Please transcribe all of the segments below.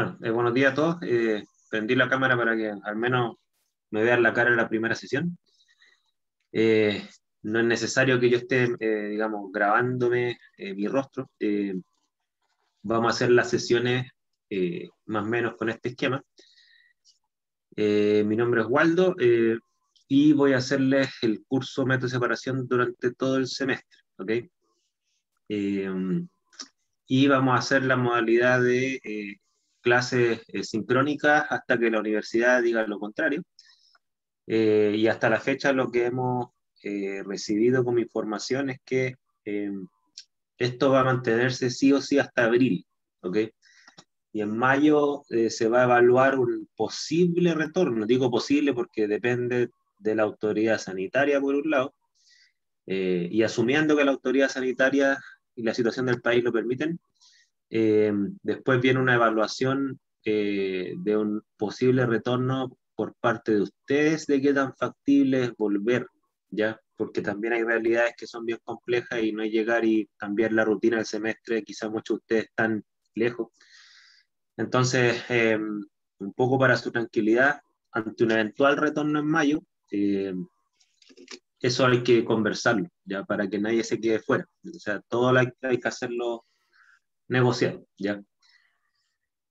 Bueno, buenos días a todos. Prendí la cámara para que al menos me vean la cara en la primera sesión. Eh, no es necesario que yo esté, digamos, grabándome mi rostro. Vamos a hacer las sesiones más o menos con este esquema. Mi nombre es Waldo y voy a hacerles el curso Método de Separación durante todo el semestre, ¿ok? Eh, y vamos a hacer la modalidad de clases sincrónicas hasta que la universidad diga lo contrario. Y hasta la fecha lo que hemos recibido como información es que eh, esto va a mantenerse sí o sí hasta abril, ¿ok? Y en mayo se va a evaluar un posible retorno. Digo posible porque depende de la autoridad sanitaria, por un lado, y asumiendo que la autoridad sanitaria y la situación del país lo permiten, después viene una evaluación de un posible retorno por parte de ustedes de qué tan factible es volver, ¿ya? Porque también hay realidades que son bien complejas y no es llegar y cambiar la rutina del semestre, quizás muchos de ustedes están lejos. Entonces, un poco para su tranquilidad, ante un eventual retorno en mayo, eh, eso hay que conversarlo, ¿ya? Para que nadie se quede fuera. O sea, todo hay que hacerlo negociado, ¿ya?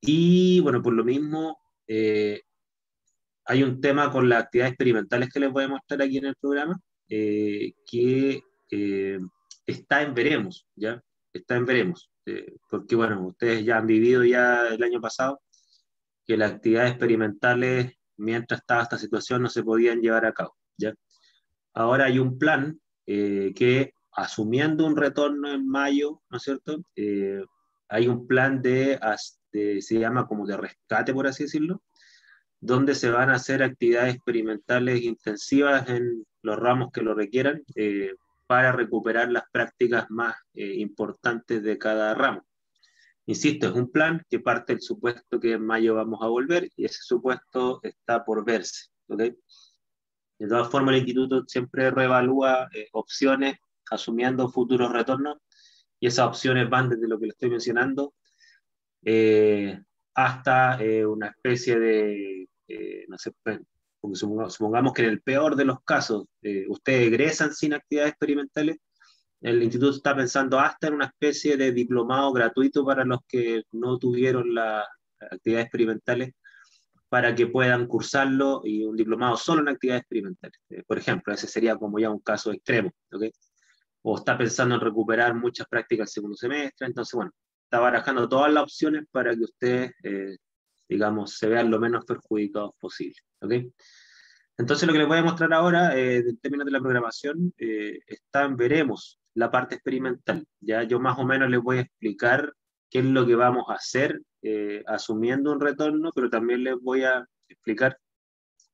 Y bueno, por lo mismo, hay un tema con las actividades experimentales que les voy a mostrar aquí en el programa, que eh, está en veremos, ¿ya? Está en veremos. Porque bueno, ustedes ya han vivido ya el año pasado que las actividades experimentales, mientras estaba esta situación, no se podían llevar a cabo, ¿ya? Ahora hay un plan que, asumiendo un retorno en mayo, ¿no es cierto? Hay un plan se llama como de rescate, por así decirlo, donde se van a hacer actividades experimentales intensivas en los ramos que lo requieran para recuperar las prácticas más importantes de cada ramo. Insisto, es un plan que parte del supuesto que en mayo vamos a volver y ese supuesto está por verse, ¿ok? De todas formas, el instituto siempre reevalúa opciones asumiendo futuros retornos y esas opciones van desde lo que le estoy mencionando eh, hasta una especie de, no sé, pues, porque supongamos que en el peor de los casos ustedes egresan sin actividades experimentales, el instituto está pensando hasta en una especie de diplomado gratuito para los que no tuvieron las actividades experimentales para que puedan cursarlo y un diplomado solo en actividades experimentales. Por ejemplo, ese sería como ya un caso extremo, ¿ok? O está pensando en recuperar muchas prácticas el segundo semestre, entonces, bueno, está barajando todas las opciones para que ustedes, digamos, se vean lo menos perjudicados posible, ¿ok? Entonces, lo que les voy a mostrar ahora, en términos de la programación, está en veremos la parte experimental. Ya yo más o menos les voy a explicar qué es lo que vamos a hacer asumiendo un retorno, pero también les voy a explicar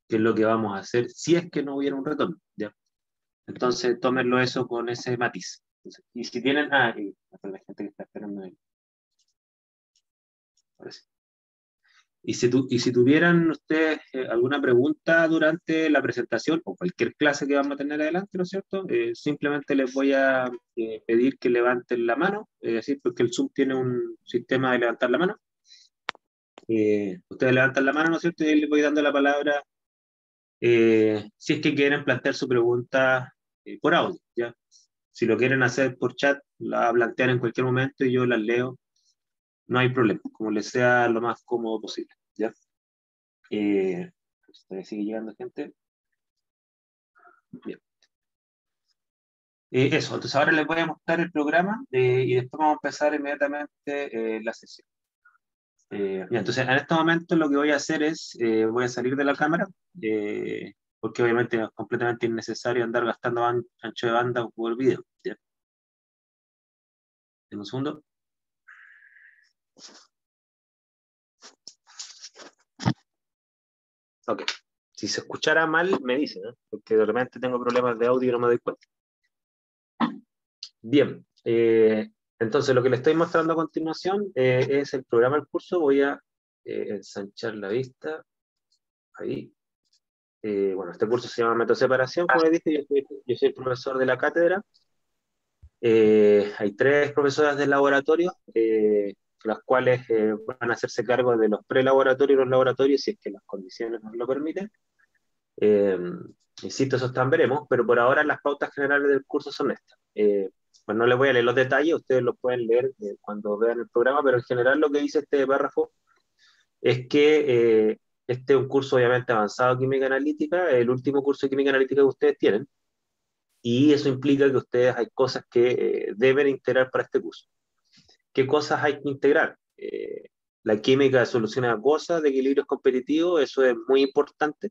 qué es lo que vamos a hacer si es que no hubiera un retorno, ¿ya? Entonces, tómenlo eso con ese matiz. Entonces, y si tienen, la gente que está esperando ahí. Ahora sí. Y si tuvieran ustedes alguna pregunta durante la presentación o cualquier clase que vamos a tener adelante, ¿no es cierto? Simplemente les voy a pedir que levanten la mano, así porque el Zoom tiene un sistema de levantar la mano. Ustedes levantan la mano, ¿no es cierto? Y ahí les voy dando la palabra si es que quieren plantear su pregunta por audio, ¿ya? Si lo quieren hacer por chat, la plantean en cualquier momento y yo las leo, no hay problema, como les sea lo más cómodo posible, ¿ya? Sigue llegando gente. Bien. Eso, entonces ahora les voy a mostrar el programa y después vamos a empezar inmediatamente la sesión. Bien, entonces en este momento lo que voy a hacer es, voy a salir de la cámara, porque obviamente es completamente innecesario andar gastando ancho de banda por video. ¿Ya? En un segundo. Ok. Si se escuchara mal, me dicen, ¿eh? Porque de repente tengo problemas de audio y no me doy cuenta. Bien, entonces lo que les estoy mostrando a continuación es el programa del curso. Voy a ensanchar la vista. Ahí. Bueno, este curso se llama Método de Separación, como les dije, yo soy el profesor de la cátedra. Hay tres profesoras del laboratorio. las cuales van a hacerse cargo de los prelaboratorios y los laboratorios, si es que las condiciones nos lo permiten. Eh, Insisto, eso también veremos, pero por ahora las pautas generales del curso son estas. Pues no les voy a leer los detalles, ustedes los pueden leer cuando vean el programa, pero en general lo que dice este párrafo es que este es un curso obviamente avanzado de química analítica, el último curso de química analítica que ustedes tienen, y eso implica que ustedes hay cosas que deben integrar para este curso. ¿Qué cosas hay que integrar? La química de soluciones acuosas, de equilibrios competitivos, eso es muy importante,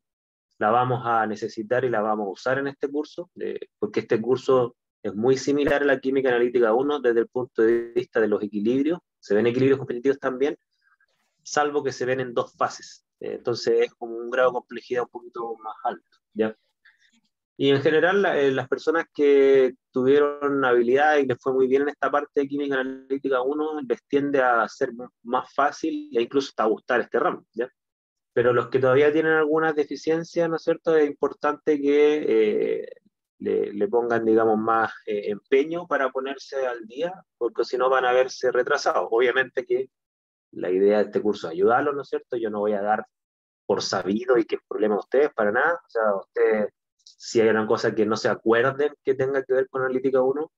la vamos a necesitar y la vamos a usar en este curso, porque este curso es muy similar a la química analítica 1 desde el punto de vista de los equilibrios, se ven equilibrios competitivos también, salvo que se ven en dos fases. Entonces es como un grado de complejidad un poquito más alto, ¿ya? Y en general, las personas que tuvieron habilidad y les fue muy bien en esta parte de química analítica 1 les tiende a ser más fácil e incluso hasta gustar este ramo, ¿ya? Pero los que todavía tienen algunas deficiencias, ¿no es cierto? Es importante que le pongan, digamos, más empeño para ponerse al día, porque si no van a verse retrasados. Obviamente que la idea de este curso es ayudarlos, ¿no es cierto? Yo no voy a dar por sabido y que es problema de ustedes para nada. O sea, ustedes, si hay una cosa que no se acuerden que tenga que ver con Analítica 1,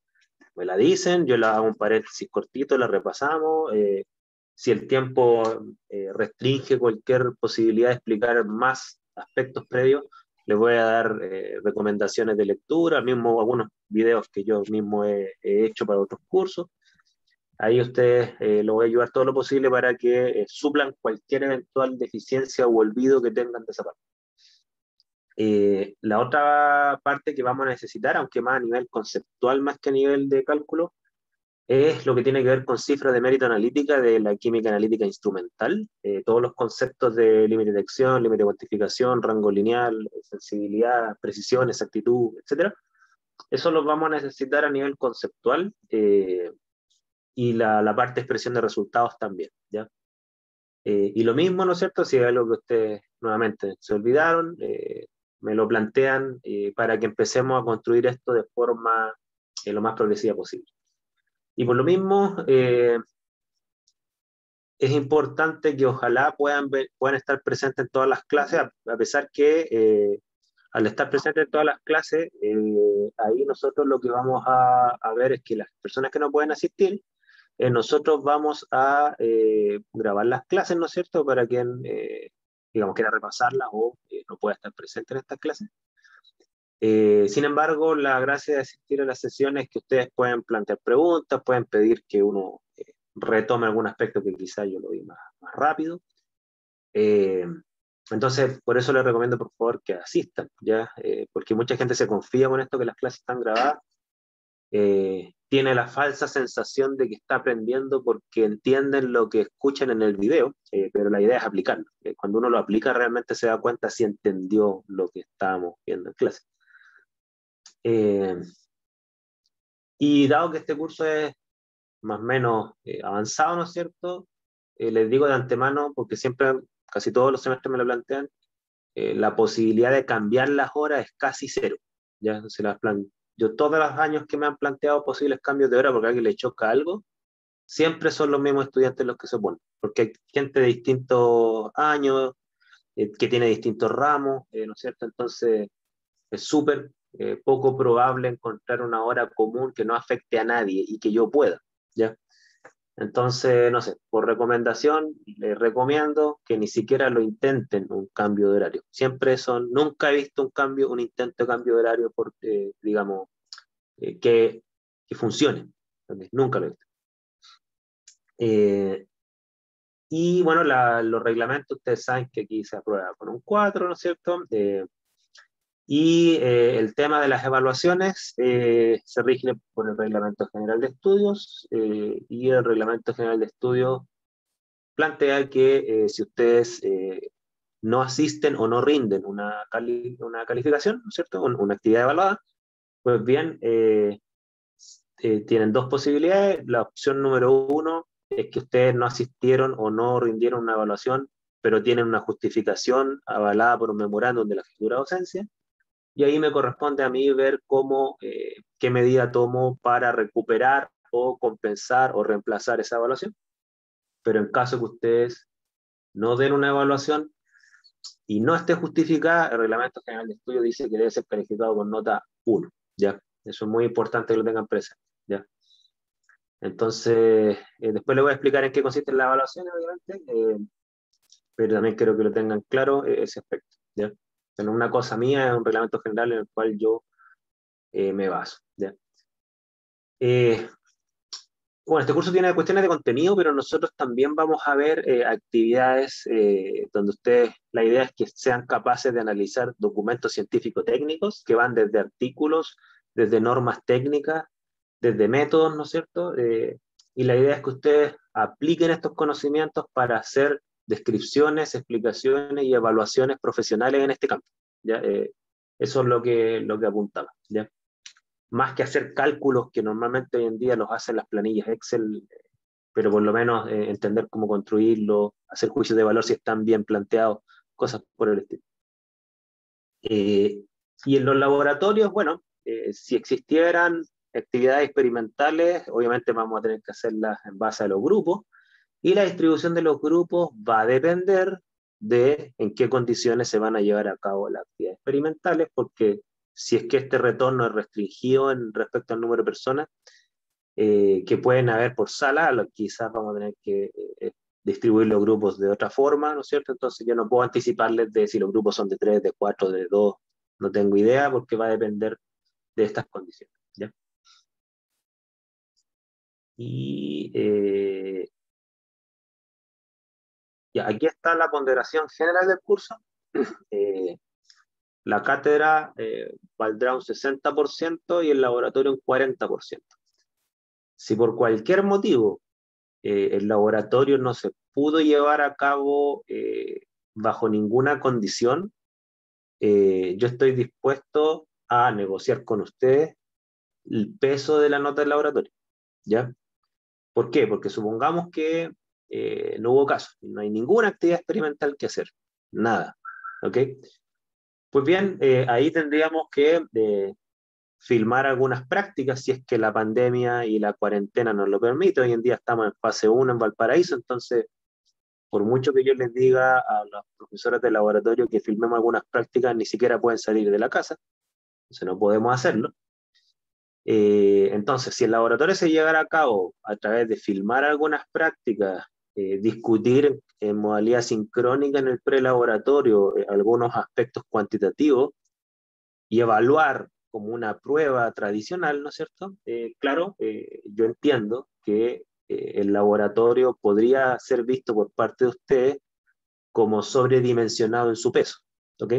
me la dicen, yo la hago un paréntesis cortito, la repasamos. Si el tiempo restringe cualquier posibilidad de explicar más aspectos previos, les voy a dar recomendaciones de lectura, mismo algunos videos que yo mismo he hecho para otros cursos. Ahí ustedes lo voy a ayudar todo lo posible para que suplan cualquier eventual deficiencia o olvido que tengan de esa parte. La otra parte que vamos a necesitar, aunque más a nivel conceptual más que a nivel de cálculo, es lo que tiene que ver con cifras de mérito analítica de la química analítica instrumental. Todos los conceptos de límite de detección, límite de cuantificación, rango lineal, sensibilidad, precisión, exactitud, etcétera. Eso lo vamos a necesitar a nivel conceptual y la parte de expresión de resultados también, ¿ya? Y lo mismo, ¿no es cierto? Si hay algo que ustedes nuevamente se olvidaron, me lo plantean para que empecemos a construir esto de forma lo más progresiva posible. Y por lo mismo, es importante que ojalá puedan estar presentes en todas las clases, a pesar que al estar presentes en todas las clases, ahí nosotros lo que vamos a ver es que las personas que no pueden asistir, nosotros vamos a grabar las clases, ¿no es cierto?, para quien, digamos, quiera repasarlas o no pueda estar presente en estas clases. Sin embargo, la gracia de asistir a las sesiones es que ustedes pueden plantear preguntas, pueden pedir que uno retome algún aspecto que quizá yo lo vi más rápido. Eh, entonces, por eso les recomiendo, por favor, que asistan, ¿ya? Porque mucha gente se confía con esto, que las clases están grabadas, tiene la falsa sensación de que está aprendiendo porque entienden lo que escuchan en el video, pero la idea es aplicarlo. Cuando uno lo aplica, realmente se da cuenta si entendió lo que estábamos viendo en clase. Y dado que este curso es más o menos avanzado, ¿no es cierto? Les digo de antemano, porque siempre, casi todos los semestres me lo plantean, la posibilidad de cambiar las horas es casi cero. ¿Ya? Yo todos los años que me han planteado posibles cambios de hora porque a alguien le choca algo, siempre son los mismos estudiantes los que se oponen, porque hay gente de distintos años, que tiene distintos ramos, ¿no es cierto? Entonces es súper poco probable encontrar una hora común que no afecte a nadie y que yo pueda, ¿ya? Entonces, no sé, por recomendación, les recomiendo que ni siquiera lo intenten un cambio de horario. Siempre nunca he visto un intento de cambio de horario digamos, que funcione. Nunca lo he visto. Y bueno, los reglamentos, ustedes saben que aquí se aprueba con un 4, ¿no es cierto? Y el tema de las evaluaciones se rige por el Reglamento General de Estudios y el Reglamento General de Estudios plantea que si ustedes no asisten o no rinden una calificación, ¿no es cierto? Una actividad evaluada, pues bien, tienen dos posibilidades. La opción número uno es que ustedes no asistieron o no rindieron una evaluación, pero tienen una justificación avalada por un memorándum de la jefatura de docencia. Y ahí me corresponde a mí ver qué medida tomo para recuperar o compensar o reemplazar esa evaluación. pero en caso que ustedes no den una evaluación y no esté justificada, el Reglamento General de Estudio dice que debe ser calificado con nota 1, ¿ya? Eso es muy importante que lo tengan presente, ¿ya? Entonces, después les voy a explicar en qué consiste la evaluación, obviamente, pero también quiero que lo tengan claro ese aspecto, ¿ya? Pero una cosa mía es un reglamento general en el cual yo me baso, ¿ya? Eh, bueno, este curso tiene cuestiones de contenido, pero nosotros también vamos a ver actividades donde ustedes, la idea es que sean capaces de analizar documentos científico-técnicos que van desde artículos, desde normas técnicas, desde métodos, ¿no es cierto? Y la idea es que ustedes apliquen estos conocimientos para hacer descripciones, explicaciones y evaluaciones profesionales en este campo, ¿ya? Eso es lo que apuntamos, ¿ya? Más que hacer cálculos que normalmente hoy en día los hacen las planillas Excel, pero por lo menos entender cómo construirlo, hacer juicios de valor si están bien planteados, cosas por el estilo. Y en los laboratorios, bueno, si existieran actividades experimentales, obviamente vamos a tener que hacerlas en base a los grupos, y la distribución de los grupos va a depender de en qué condiciones se van a llevar a cabo las actividades experimentales, porque si es que este retorno es restringido en respecto al número de personas que pueden haber por sala, quizás vamos a tener que distribuir los grupos de otra forma, ¿no es cierto? Entonces yo no puedo anticiparles de si los grupos son de 3, de 4, de 2, no tengo idea porque va a depender de estas condiciones, ¿ya? Y ya, aquí está la ponderación general del curso. Eh, la cátedra valdrá un 60% y el laboratorio un 40%. Si por cualquier motivo el laboratorio no se pudo llevar a cabo bajo ninguna condición, yo estoy dispuesto a negociar con ustedes el peso de la nota del laboratorio, ¿ya? ¿Por qué? Porque supongamos que no hubo caso, no hay ninguna actividad experimental que hacer, nada, ¿ok? Pues bien, ahí tendríamos que filmar algunas prácticas si es que la pandemia y la cuarentena nos lo permiten. Hoy en día estamos en fase 1 en Valparaíso, entonces por mucho que yo les diga a las profesoras del laboratorio que filmemos algunas prácticas, ni siquiera pueden salir de la casa, entonces no podemos hacerlo. Entonces, si el laboratorio se llevara a cabo a través de filmar algunas prácticas, discutir en modalidad sincrónica en el prelaboratorio algunos aspectos cuantitativos y evaluar como una prueba tradicional, ¿no es cierto? Claro, yo entiendo que el laboratorio podría ser visto por parte de ustedes como sobredimensionado en su peso, ¿ok?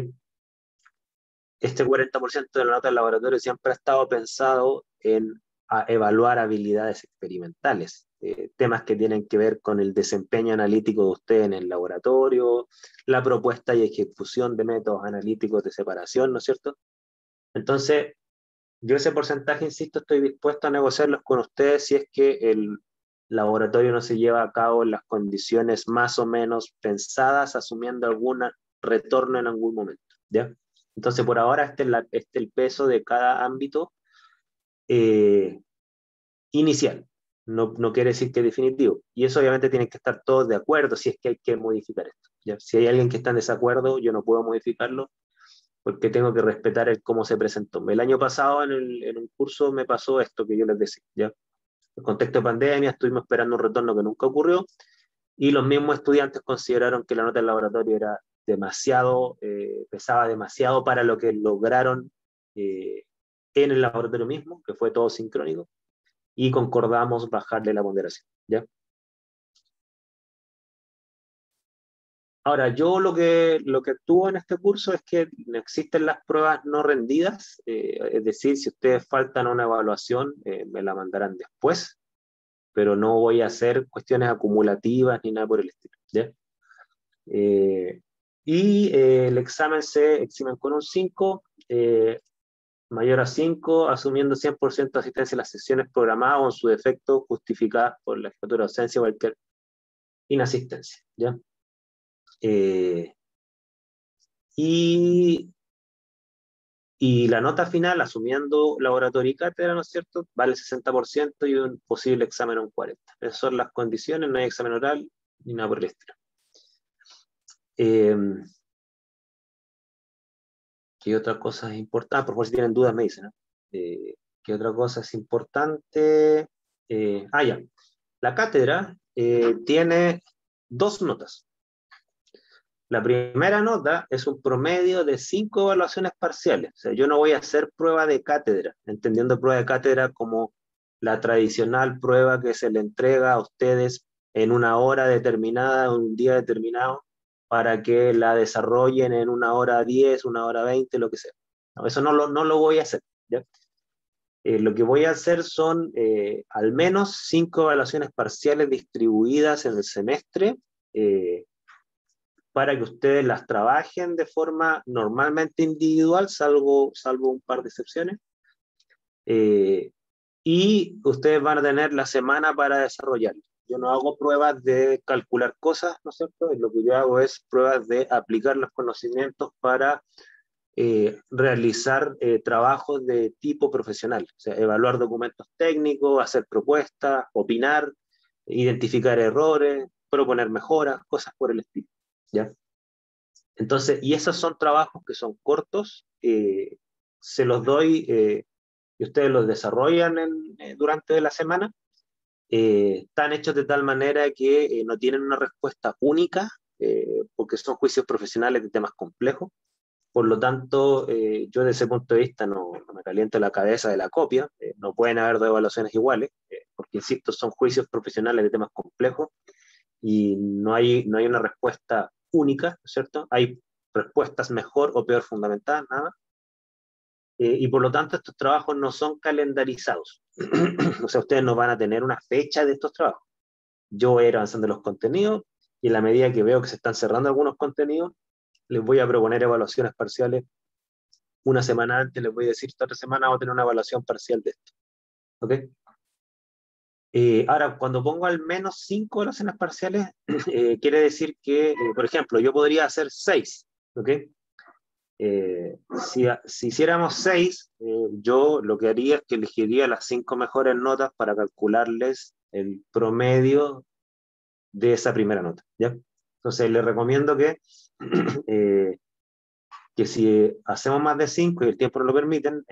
Este 40% de la nota del laboratorio siempre ha estado pensado en evaluar habilidades experimentales, temas que tienen que ver con el desempeño analítico de usted en el laboratorio, la propuesta y ejecución de métodos analíticos de separación, ¿no es cierto? Entonces, yo ese porcentaje, insisto, estoy dispuesto a negociarlos con ustedes si es que el laboratorio no se lleva a cabo en las condiciones más o menos pensadas, asumiendo algún retorno en algún momento, ¿ya? Entonces, por ahora, este es el peso de cada ámbito eh, inicial. No, no quiere decir que es definitivo. Y eso obviamente tienen que estar todos de acuerdo si es que hay que modificar esto, ¿ya? Si hay alguien que está en desacuerdo, yo no puedo modificarlo porque tengo que respetar el cómo se presentó. El año pasado en un curso me pasó esto que yo les decía, ¿ya? En el contexto de pandemia estuvimos esperando un retorno que nunca ocurrió y los mismos estudiantes consideraron que la nota del laboratorio era demasiado, pesaba demasiado para lo que lograron en el laboratorio mismo, que fue todo sincrónico, y concordamos bajarle la ponderación, ¿ya? Ahora, yo lo que actúo en este curso es que no existen las pruebas no rendidas, es decir, si ustedes faltan a una evaluación, me la mandarán después, pero no voy a hacer cuestiones acumulativas ni nada por el estilo, ¿ya? Eh, el examen se examen con un 5 mayor a 5 asumiendo 100% de asistencia a las sesiones programadas o en su defecto justificadas por la jefatura de ausencia o cualquier inasistencia, ¿ya? Eh, y la nota final, asumiendo laboratorio y cátedra, ¿no es cierto?, vale 60% y un posible examen un 40%. Esas son las condiciones, no hay examen oral, ni nada por el estilo. Eh, ¿Qué otra cosa es importante? Por favor, si tienen dudas me dicen, ¿no? ¿Qué otra cosa es importante? Ya. La cátedra tiene 2 notas. La primera nota es un promedio de 5 evaluaciones parciales. O sea, yo no voy a hacer prueba de cátedra, entendiendo prueba de cátedra como la tradicional prueba que se le entrega a ustedes en una hora determinada, en un día determinado, para que la desarrollen en 1 hora 10, 1 hora 20, lo que sea. No, eso no lo voy a hacer, ¿ya? Lo que voy a hacer son al menos 5 evaluaciones parciales distribuidas en el semestre, eh, para que ustedes las trabajen de forma normalmente individual, salvo un par de excepciones, eh, y ustedes van a tener la semana para desarrollarlo. Yo no hago pruebas de calcular cosas, ¿no es cierto? Lo que yo hago es pruebas de aplicar los conocimientos para realizar trabajos de tipo profesional, o sea, evaluar documentos técnicos, hacer propuestas, opinar, identificar errores, proponer mejoras, cosas por el estilo, ¿ya? Entonces, y esos son trabajos que son cortos, se los doy y ustedes los desarrollan durante la semana. Están hechos de tal manera que no tienen una respuesta única, porque son juicios profesionales de temas complejos. Por lo tanto, yo desde ese punto de vista no me caliento la cabeza de la copia. No pueden haber 2 evaluaciones iguales, porque, insisto, son juicios profesionales de temas complejos y no hay una respuesta única, ¿no es cierto? Hay respuestas mejor o peor fundamentadas, nada. Y por lo tanto, estos trabajos no son calendarizados. O sea, ustedes no van a tener una fecha de estos trabajos. Yo voy a ir avanzando los contenidos y en la medida que veo que se están cerrando algunos contenidos, les voy a proponer evaluaciones parciales. Una semana antes les voy a decir, esta otra semana voy a tener una evaluación parcial de esto. ¿Ok? Ahora, cuando pongo al menos 5 evaluaciones parciales, quiere decir que, por ejemplo, yo podría hacer 6. ¿Ok? Si hiciéramos 6, yo lo que haría es que elegiría las 5 mejores notas para calcularles el promedio de esa primera nota, ¿ya? Entonces, les recomiendo eh, que si hacemos más de 5 y el tiempo no lo permiten,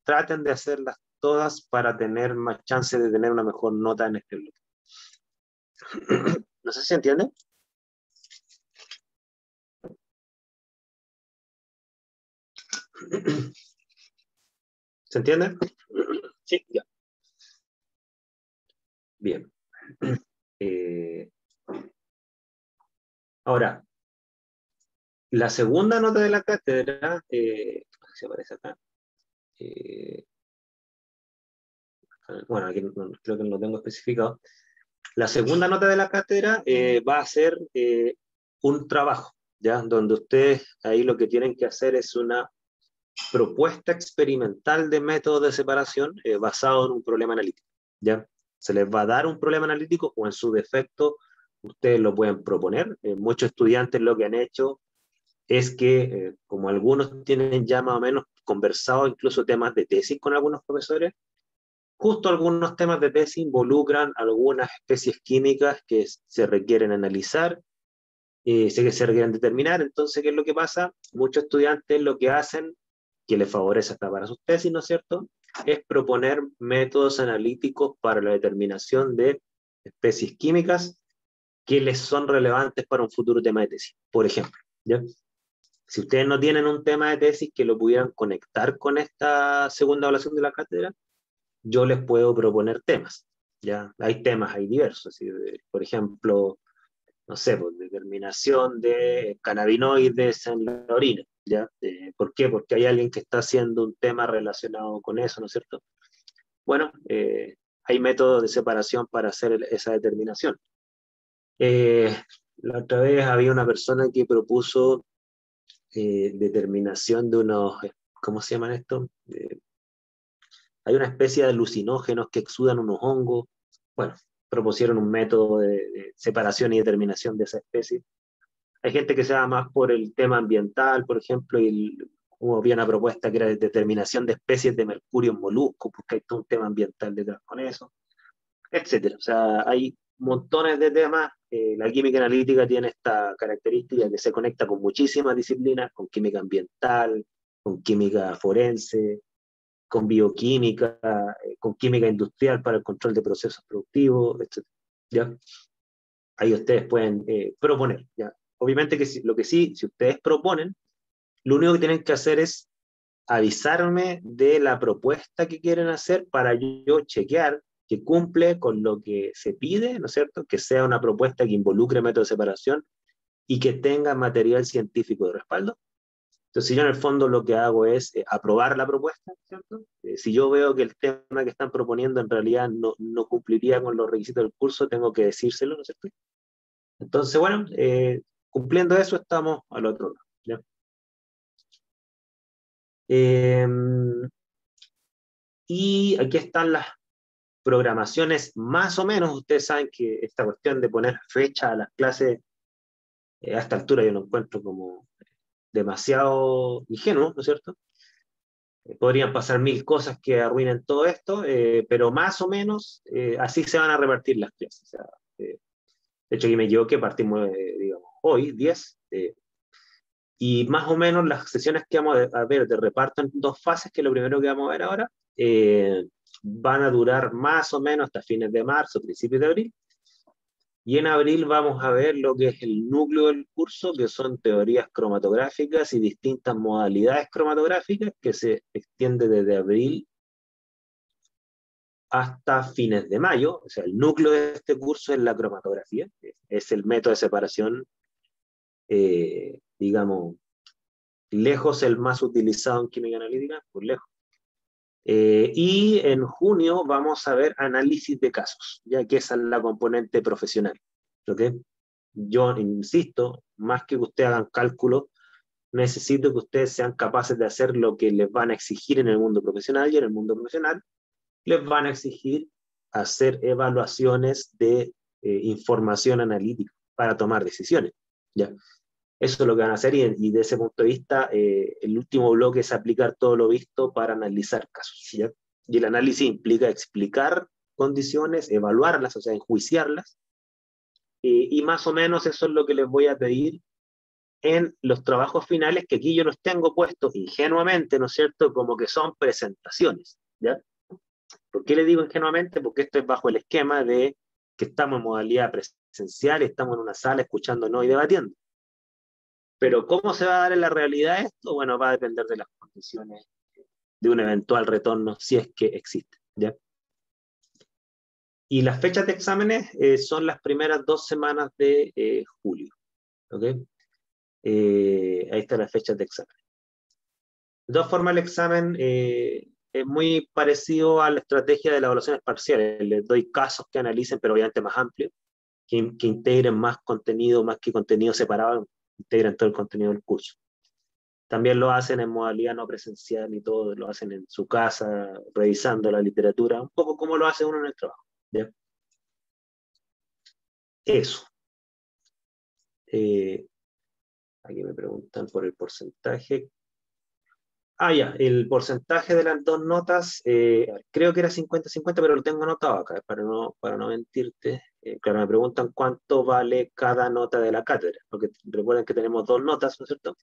traten de hacerlas todas para tener más chance de tener una mejor nota en este bloque. No sé si se entiende. ¿Se entiende? Sí, ya. Bien. Eh, Ahora, la segunda nota de la cátedra, se aparece acá. Eh, bueno, aquí creo que no lo tengo especificado. La segunda nota de la cátedra va a ser un trabajo, ¿ya? Donde ustedes ahí lo que tienen que hacer es una propuesta experimental de métodos de separación basado en un problema analítico, ¿ya? Se les va a dar un problema analítico o en su defecto ustedes lo pueden proponer. Muchos estudiantes lo que han hecho es que, como algunos tienen ya más o menos conversado incluso temas de tesis con algunos profesores, justo algunos temas de tesis involucran algunas especies químicas que se requieren analizar, se requieren determinar. Entonces, ¿qué es lo que pasa? Muchos estudiantes lo que hacen, que les favorece hasta para sus tesis, ¿no es cierto?, es proponer métodos analíticos para la determinación de especies químicas que les son relevantes para un futuro tema de tesis, por ejemplo, ¿ya? Si ustedes no tienen un tema de tesis que lo pudieran conectar con esta segunda evaluación de la cátedra, yo les puedo proponer temas, ¿ya? Hay temas, hay diversos, ¿sí? Por ejemplo, no sé, pues, determinación de cannabinoides en la orina, ¿ya? ¿Por qué? Porque hay alguien que está haciendo un tema relacionado con eso, ¿no es cierto? Bueno, hay métodos de separación para hacer esa determinación. Eh, la otra vez había una persona que propuso determinación de unos, ¿cómo se llaman esto? Hay una especie de alucinógenos que exudan unos hongos. Bueno, propusieron un método de separación y determinación de esa especie. Hay gente que se va más por el tema ambiental, por ejemplo, y había una propuesta que era de determinación de especies de mercurio en moluscos, porque hay todo un tema ambiental detrás con eso, etcétera. O sea, hay montones de temas. La química analítica tiene esta característica que se conecta con muchísimas disciplinas, con química ambiental, con química forense, con bioquímica, con química industrial para el control de procesos productivos, etc. ¿Ya? Ahí ustedes pueden proponer. ¿Ya? Obviamente que lo que sí, si ustedes proponen, lo único que tienen que hacer es avisarme de la propuesta que quieren hacer para yo chequear que cumple con lo que se pide, ¿no es cierto? Que sea una propuesta que involucre método de separación y que tenga material científico de respaldo. Entonces, yo en el fondo lo que hago es aprobar la propuesta, ¿cierto? Si yo veo que el tema que están proponiendo en realidad no cumpliría con los requisitos del curso, tengo que decírselo, ¿no es cierto? Entonces, bueno, cumpliendo eso, estamos al otro lado. ¿Ya? Eh, y aquí están las programaciones, más o menos. Ustedes saben que esta cuestión de poner fecha a las clases, a esta altura yo lo encuentro como demasiado ingenuo, ¿no es cierto? Podrían pasar mil cosas que arruinen todo esto, pero más o menos así se van a repartir las clases. O sea, de hecho, aquí me equivoqué, partimos, digamos, hoy, 10, y más o menos las sesiones que vamos a ver de reparto en dos fases, que es lo primero que vamos a ver ahora, van a durar más o menos hasta fines de marzo, principios de abril, y en abril vamos a ver lo que es el núcleo del curso, que son teorías cromatográficas y distintas modalidades cromatográficas, que se extiende desde abril hasta fines de mayo. O sea, el núcleo de este curso es la cromatografía, es el método de separación, digamos, lejos el más utilizado en química analítica, por lejos. Y en junio vamos a ver análisis de casos, ya que esa es la componente profesional. ¿Okay? Yo insisto, más que ustedes hagan cálculos, necesito que ustedes sean capaces de hacer lo que les van a exigir en el mundo profesional, y en el mundo profesional les van a exigir hacer evaluaciones de información analítica para tomar decisiones. ¿Ya? Eso es lo que van a hacer, y de ese punto de vista, el último bloque es aplicar todo lo visto para analizar casos. ¿Ya? Y el análisis implica explicar condiciones, evaluarlas, o sea, enjuiciarlas, y más o menos eso es lo que les voy a pedir en los trabajos finales, que aquí yo los tengo puestos ingenuamente, ¿no es cierto?, como que son presentaciones. ¿Ya? ¿Por qué le digo ingenuamente? Porque esto es bajo el esquema de que estamos en modalidad presencial, estamos en una sala escuchándonos y debatiendo. Pero ¿cómo se va a dar en la realidad esto? Bueno, va a depender de las condiciones de un eventual retorno, si es que existe. ¿Ya? Y las fechas de exámenes son las primeras 2 semanas de julio. ¿Okay? Ahí están las fechas de examen. De todas formas, el examen es muy parecido a la estrategia de las evaluaciones parciales. Les doy casos que analicen, pero obviamente más amplios, que integren más contenido, más que contenido separado, integren todo el contenido del curso. También lo hacen en modalidad no presencial y todo, lo hacen en su casa, revisando la literatura, un poco como lo hace uno en el trabajo. ¿Ya? Eso. Aquí me preguntan por el porcentaje. Ya, el porcentaje de las dos notas, creo que era 50-50, pero lo tengo anotado acá, para no mentirte. Claro, me preguntan cuánto vale cada nota de la cátedra, porque recuerden que tenemos dos notas, ¿no es cierto?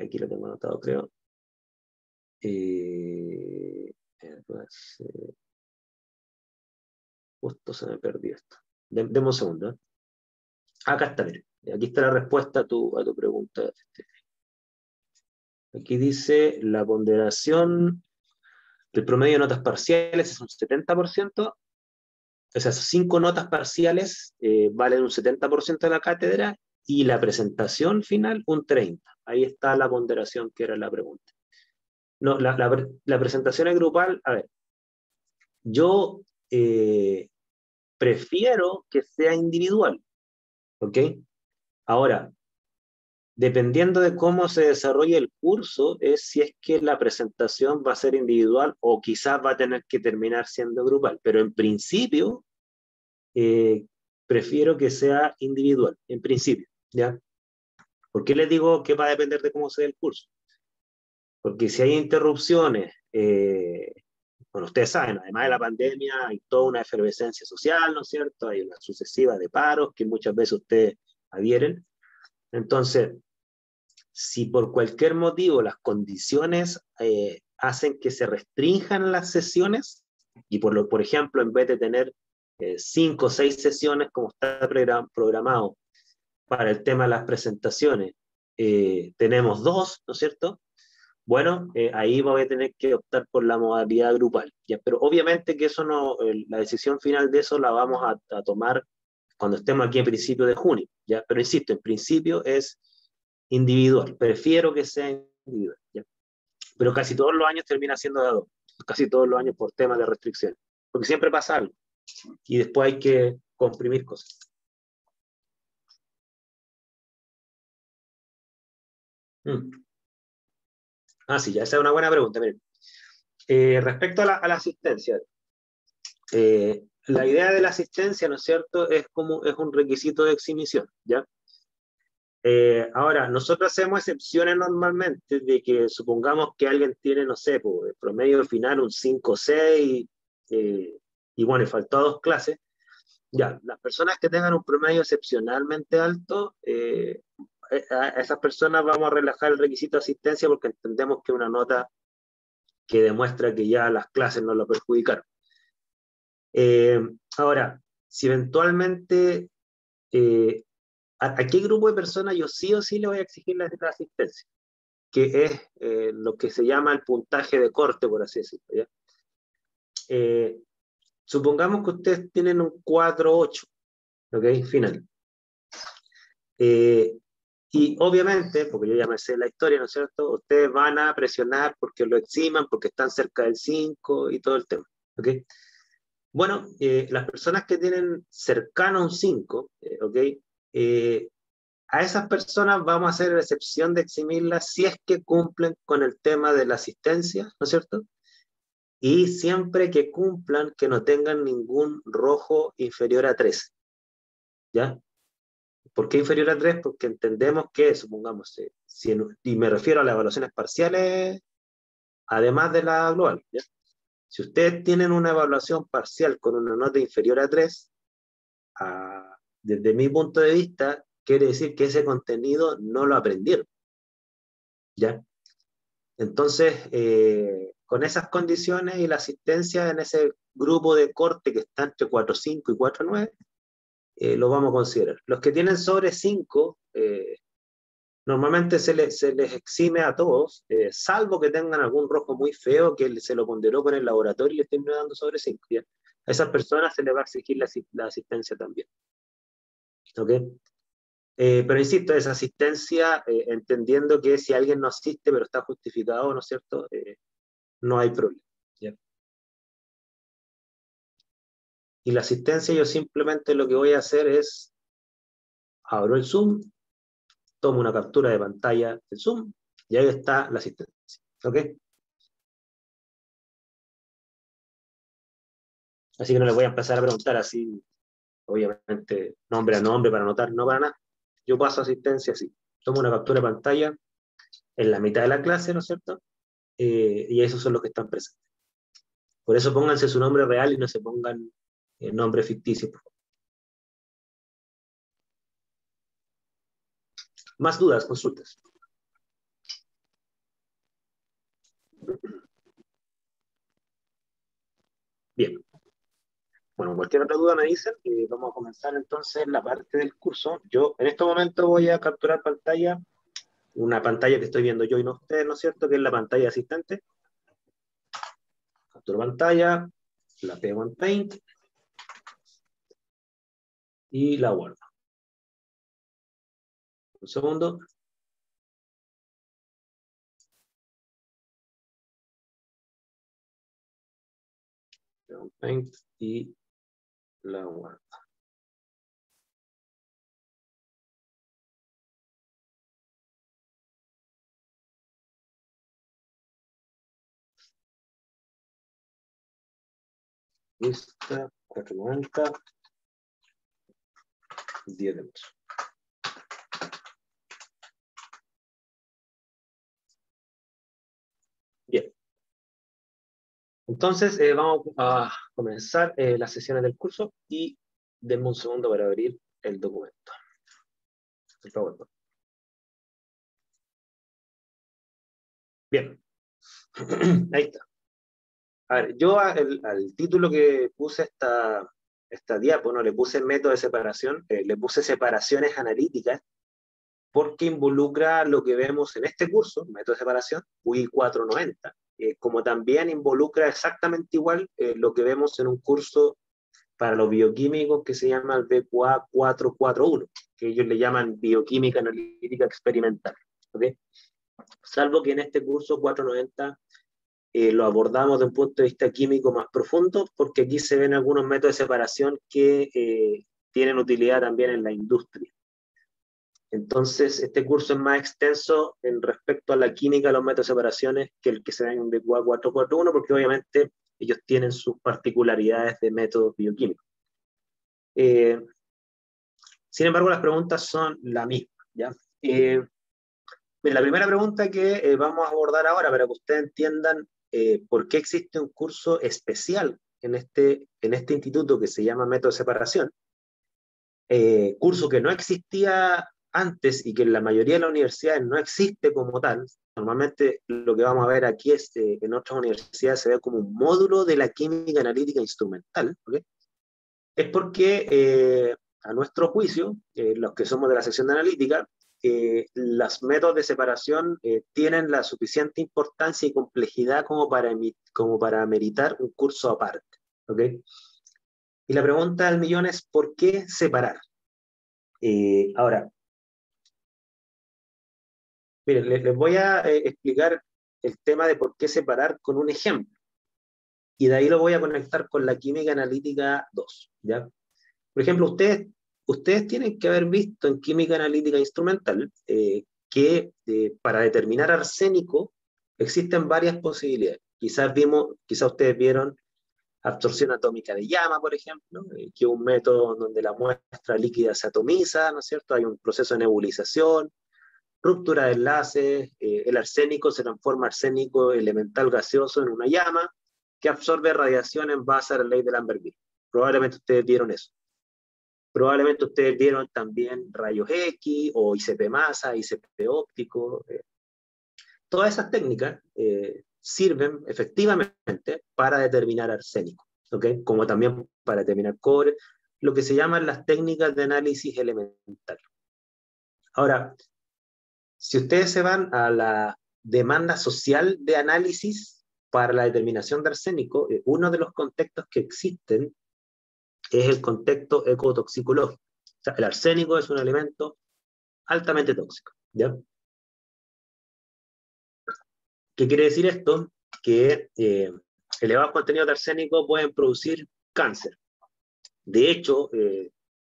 Aquí lo tengo anotado, creo. Pues, justo se me perdió esto. Deme un segundo. Acá está, mire. Aquí está la respuesta a tu pregunta. Aquí dice la ponderación del promedio de notas parciales es un 70%. O sea, 5 notas parciales valen un 70% de la cátedra, y la presentación final un 30%. Ahí está la ponderación, que era la pregunta. No, la presentación es grupal. A ver, yo prefiero que sea individual, ¿ok? Ahora, dependiendo de cómo se desarrolle el curso, es si es que la presentación va a ser individual o quizás va a tener que terminar siendo grupal. Pero en principio, eh, prefiero que sea individual, en principio, ¿ya? ¿Por qué les digo que va a depender de cómo sea el curso? Porque si hay interrupciones, bueno, ustedes saben, además de la pandemia, hay toda una efervescencia social, ¿no es cierto? Hay una sucesiva de paros que muchas veces ustedes adhieren. Entonces, si por cualquier motivo las condiciones hacen que se restrinjan las sesiones, y por ejemplo, en vez de tener 5 o 6 sesiones como está programado para el tema de las presentaciones, tenemos 2, ¿no es cierto? Bueno, ahí voy a tener que optar por la modalidad grupal, ¿ya? Pero obviamente que eso no, la decisión final de eso la vamos a tomar cuando estemos aquí a principios de junio, ¿ya? Pero insisto, en principio es individual, prefiero que sea individual, ¿ya? Pero casi todos los años termina siendo de a 2, casi todos los años por temas de restricción, porque siempre pasa algo y después hay que comprimir cosas. Mm. Ah, sí, ya esa es una buena pregunta. Miren. Respecto a la asistencia, la idea de la asistencia, ¿no es cierto?, es un requisito de exhibición, ¿ya? Ahora, nosotros hacemos excepciones normalmente de que supongamos que alguien tiene, no sé, pues, promedio final un 5 o 6, y bueno, y faltó 2 clases. Ya, las personas que tengan un promedio excepcionalmente alto, a esas personas vamos a relajar el requisito de asistencia porque entendemos que es una nota que demuestra que ya las clases no lo perjudicaron. Eh, Ahora, si eventualmente, ¿a qué grupo de personas yo sí o sí le voy a exigir la asistencia? Que es lo que se llama el puntaje de corte, por así decirlo, ¿ya? Eh, Supongamos que ustedes tienen un 4.8, ¿ok? Final. Eh, y obviamente, porque yo ya me sé la historia, ¿no es cierto? Ustedes van a presionar porque lo eximan, porque están cerca del 5 y todo el tema, ¿ok? Bueno, las personas que tienen cercano a un 5, ¿ok? Eh, a esas personas vamos a hacer la excepción de eximirlas si es que cumplen con el tema de la asistencia, ¿no es cierto? Y siempre que cumplan, que no tengan ningún rojo inferior a 3, ¿ya? ¿Por qué inferior a 3? Porque entendemos que, supongamos, y me refiero a las evaluaciones parciales, además de la global, ¿ya? Si ustedes tienen una evaluación parcial con una nota inferior a 3, desde mi punto de vista, quiere decir que ese contenido no lo aprendieron, ¿ya? Entonces, con esas condiciones y la asistencia en ese grupo de corte que está entre 4.5 y 4.9, lo vamos a considerar. Los que tienen sobre 5, normalmente se les exime a todos, salvo que tengan algún rojo muy feo que se lo ponderó con el laboratorio y le estén dando sobre 5. ¿Ya? A esas personas se les va a exigir la asistencia también. ¿Ok? Pero insisto, esa asistencia, entendiendo que si alguien no asiste pero está justificado, ¿no es cierto? No hay problema. ¿Ya? Y la asistencia yo simplemente lo que voy a hacer es abro el Zoom, tomo una captura de pantalla del Zoom y ahí está la asistencia. ¿Ok? Así que no les voy a empezar a preguntar así, obviamente, nombre a nombre para anotar, no para nada. Yo paso asistencia así. Tomo una captura de pantalla en la mitad de la clase, ¿no es cierto? Y esos son los que están presentes. Por eso pónganse su nombre real y no se pongan nombre ficticio. Más dudas, consultas. Bien. Bueno, cualquier otra duda me dicen y vamos a comenzar entonces la parte del curso. Yo en este momento voy a capturar pantalla, una pantalla que estoy viendo yo y no ustedes, ¿no es cierto? Que es la pantalla de asistente. Capturo pantalla, la pego en Paint y la guardo. Un segundo. Pego en Paint y la guardo. Lista, 490, 10 de marzo. Bien. Entonces, vamos a comenzar las sesiones del curso y denme un segundo para abrir el documento. Por favor. Bien, ahí está. A ver, yo al título que puse esta diapo, ¿no? Le puse método de separación, le puse separaciones analíticas, porque involucra lo que vemos en este curso, método de separación, UI 490, como también involucra exactamente igual lo que vemos en un curso para los bioquímicos que se llama el BQA 441, que ellos le llaman bioquímica analítica experimental. ¿Okay? Salvo que en este curso 490 lo abordamos de un punto de vista químico más profundo, porque aquí se ven algunos métodos de separación que tienen utilidad también en la industria. Entonces, este curso es más extenso en respecto a la química de los métodos de separaciones que el que se da en BQA 441, porque obviamente ellos tienen sus particularidades de métodos bioquímicos. Sin embargo, las preguntas son la misma, ¿ya? La primera pregunta que vamos a abordar ahora, para que ustedes entiendan por qué existe un curso especial en este instituto que se llama Método de Separación, curso que no existía antes y que en la mayoría de las universidades no existe como tal. Normalmente lo que vamos a ver aquí es en otras universidades se ve como un módulo de la química analítica instrumental, ¿okay? Es porque a nuestro juicio, los que somos de la sección de analítica, los métodos de separación tienen la suficiente importancia y complejidad como para meritar un curso aparte, ¿okay? Y la pregunta del millón es, ¿por qué separar? Ahora, miren, les voy a explicar el tema de por qué separar con un ejemplo. Y de ahí lo voy a conectar con la química analítica 2, ¿ya? Por ejemplo, ustedes tienen que haber visto en química analítica instrumental que para determinar arsénico existen varias posibilidades. Quizás ustedes vieron absorción atómica de llama, por ejemplo, que es un método donde la muestra líquida se atomiza, ¿no es cierto? Hay un proceso de nebulización, ruptura de enlaces, el arsénico se transforma arsénico elemental gaseoso en una llama que absorbe radiación en base a la ley de Lambert-Wilson. Probablemente ustedes vieron eso. Probablemente ustedes vieron también rayos X o ICP masa, ICP óptico. Todas esas técnicas sirven efectivamente para determinar arsénico, ¿okay? Como también para determinar cobre, lo que se llaman las técnicas de análisis elemental. Ahora, si ustedes se van a la demanda social de análisis para la determinación de arsénico, uno de los contextos que existen es el contexto ecotoxicológico. O sea, el arsénico es un elemento altamente tóxico, ¿ya? ¿Qué quiere decir esto? Que elevados contenidos de arsénico pueden producir cáncer. De hecho,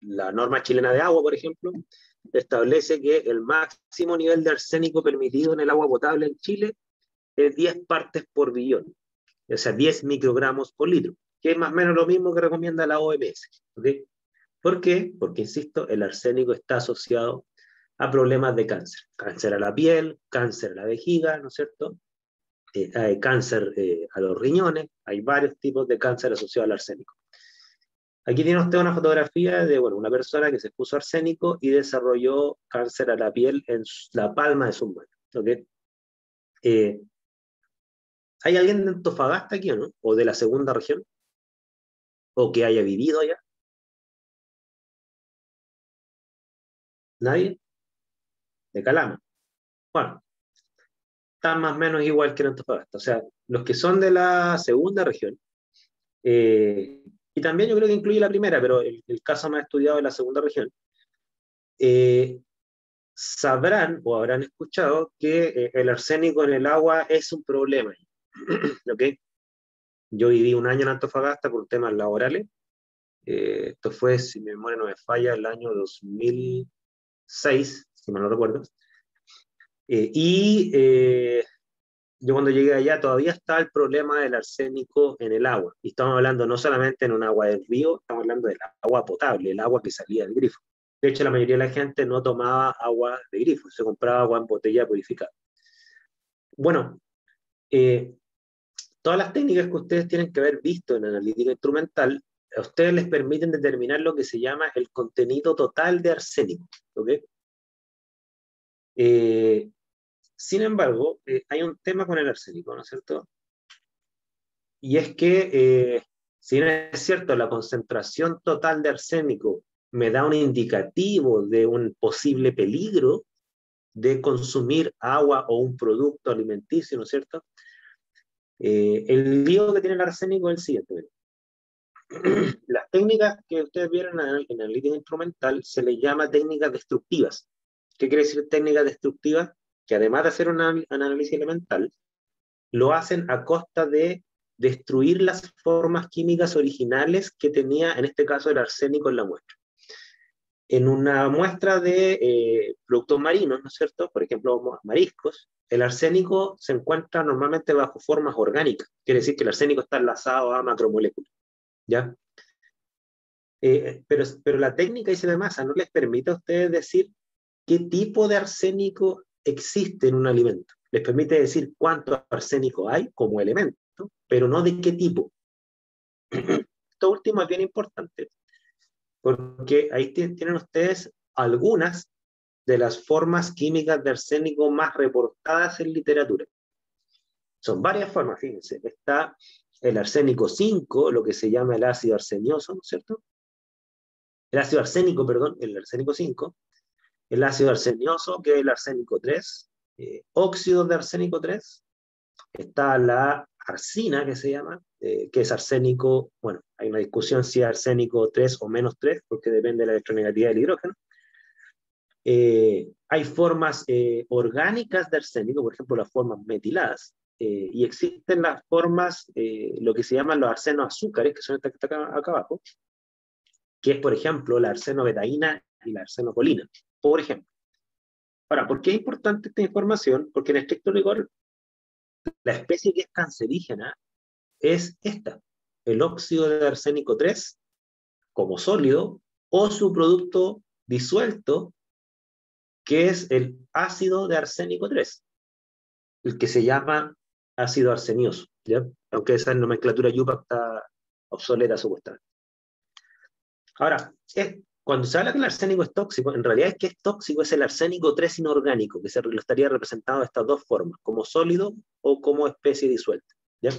la norma chilena de agua, por ejemplo, establece que el máximo nivel de arsénico permitido en el agua potable en Chile es 10 partes por billón, o sea, 10 microgramos por litro, que es más o menos lo mismo que recomienda la OMS. ¿Okay? ¿Por qué? Porque, insisto, el arsénico está asociado a problemas de cáncer. Cáncer a la piel, cáncer a la vejiga, ¿no es cierto? Hay cáncer a los riñones, hay varios tipos de cáncer asociados al arsénico. Aquí tiene usted una fotografía de una persona que se puso arsénico y desarrolló cáncer a la piel en la palma de su mano. ¿Okay? ¿Hay alguien de Antofagasta aquí o no? ¿O de la segunda región? ¿O que haya vivido allá? ¿Nadie? ¿De Calama? Bueno, están más o menos igual que en Antofagasta. O sea, los que son de la segunda región, y también yo creo que incluye la primera, pero el caso más estudiado de la segunda región, eh, sabrán o habrán escuchado que el arsénico en el agua es un problema. ¿Okay? Yo viví un año en Antofagasta por temas laborales. Esto fue, si mi memoria no me falla, el año 2006, si mal no recuerdo. Yo cuando llegué allá todavía estaba el problema del arsénico en el agua. Y estamos hablando no solamente en un agua del río, estamos hablando del agua potable, el agua que salía del grifo. De hecho, la mayoría de la gente no tomaba agua de grifo, se compraba agua en botella purificada. Bueno, todas las técnicas que ustedes tienen que haber visto en analítica instrumental, a ustedes les permiten determinar lo que se llama el contenido total de arsénico. ¿Ok? Sin embargo, hay un tema con el arsénico, ¿no es cierto? Y es que, si no es cierto, la concentración total de arsénico me da un indicativo de un posible peligro de consumir agua o un producto alimenticio, ¿no es cierto? El lío que tiene el arsénico es el siguiente. Las técnicas que ustedes vieron en analítica instrumental se les llama técnicas destructivas. ¿Qué quiere decir técnicas destructivas? Que además de hacer un análisis elemental, lo hacen a costa de destruir las formas químicas originales que tenía, en este caso, el arsénico en la muestra. En una muestra de productos marinos, ¿no es cierto? Por ejemplo, mariscos, el arsénico se encuentra normalmente bajo formas orgánicas. Quiere decir que el arsénico está enlazado a macromoléculas, ¿ya? Pero la técnica ICP masa no les permite a ustedes decir qué tipo de arsénico existe en un alimento. Les permite decir cuánto arsénico hay como elemento, pero no de qué tipo. Esto último es bien importante, porque ahí tienen ustedes algunas de las formas químicas de arsénico más reportadas en literatura. Son varias formas, fíjense. Está el arsénico 5, lo que se llama el ácido arsenioso, ¿no es cierto? El ácido arsénico, perdón, el arsénico 5, el ácido arsenioso, que es el arsénico 3, óxidos de arsénico 3, está la arsina, que se llama, que es arsénico, bueno, hay una discusión si es arsénico 3 o menos 3, porque depende de la electronegatividad del hidrógeno. Hay formas orgánicas de arsénico, por ejemplo, las formas metiladas, y existen las formas, lo que se llaman los arsenos azúcares, que son estas que están acá abajo, que es, por ejemplo, la arsenobetaína y la arsenocolina, por ejemplo. Ahora, ¿por qué es importante esta información? Porque en estricto rigor, la especie que es cancerígena es esta, el óxido de arsénico 3 como sólido, o su producto disuelto, que es el ácido de arsénico 3, el que se llama ácido arsenioso, ¿ya? Aunque esa nomenclatura yupa está obsoleta supuestamente. Ahora, cuando se habla que el arsénico es tóxico, en realidad es que es tóxico es el arsénico 3 inorgánico, que lo estaría representado de estas dos formas, como sólido o como especie disuelta, ¿ya?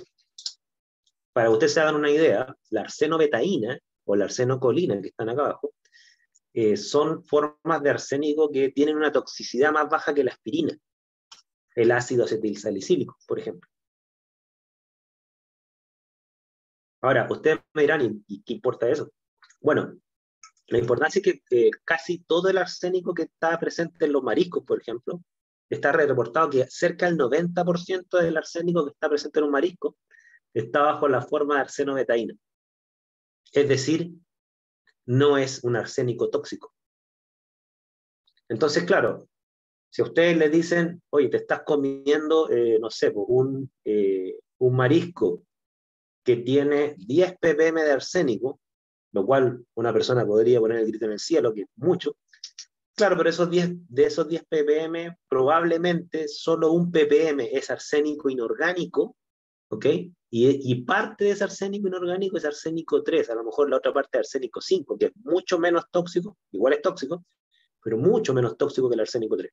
Para que ustedes se hagan una idea, la arsenobetaína o la arsenocolina que están acá abajo, son formas de arsénico que tienen una toxicidad más baja que la aspirina, el ácido acetilsalicílico, por ejemplo. Ahora, ustedes me dirán, ¿y qué importa eso? Bueno, la importancia es que casi todo el arsénico que está presente en los mariscos, por ejemplo, está reportado que cerca del 90% del arsénico que está presente en un marisco está bajo la forma de arsenobetaína. Es decir, no es un arsénico tóxico. Entonces, claro, si a ustedes le dicen, oye, te estás comiendo, no sé, un marisco que tiene 10 ppm de arsénico, lo cual una persona podría poner el grito en el cielo, que es mucho. Claro, pero de esos 10 ppm, probablemente solo un ppm es arsénico inorgánico, ¿ok? Y parte de ese arsénico inorgánico es arsénico 3, a lo mejor la otra parte es arsénico 5, que es mucho menos tóxico, igual es tóxico, pero mucho menos tóxico que el arsénico 3.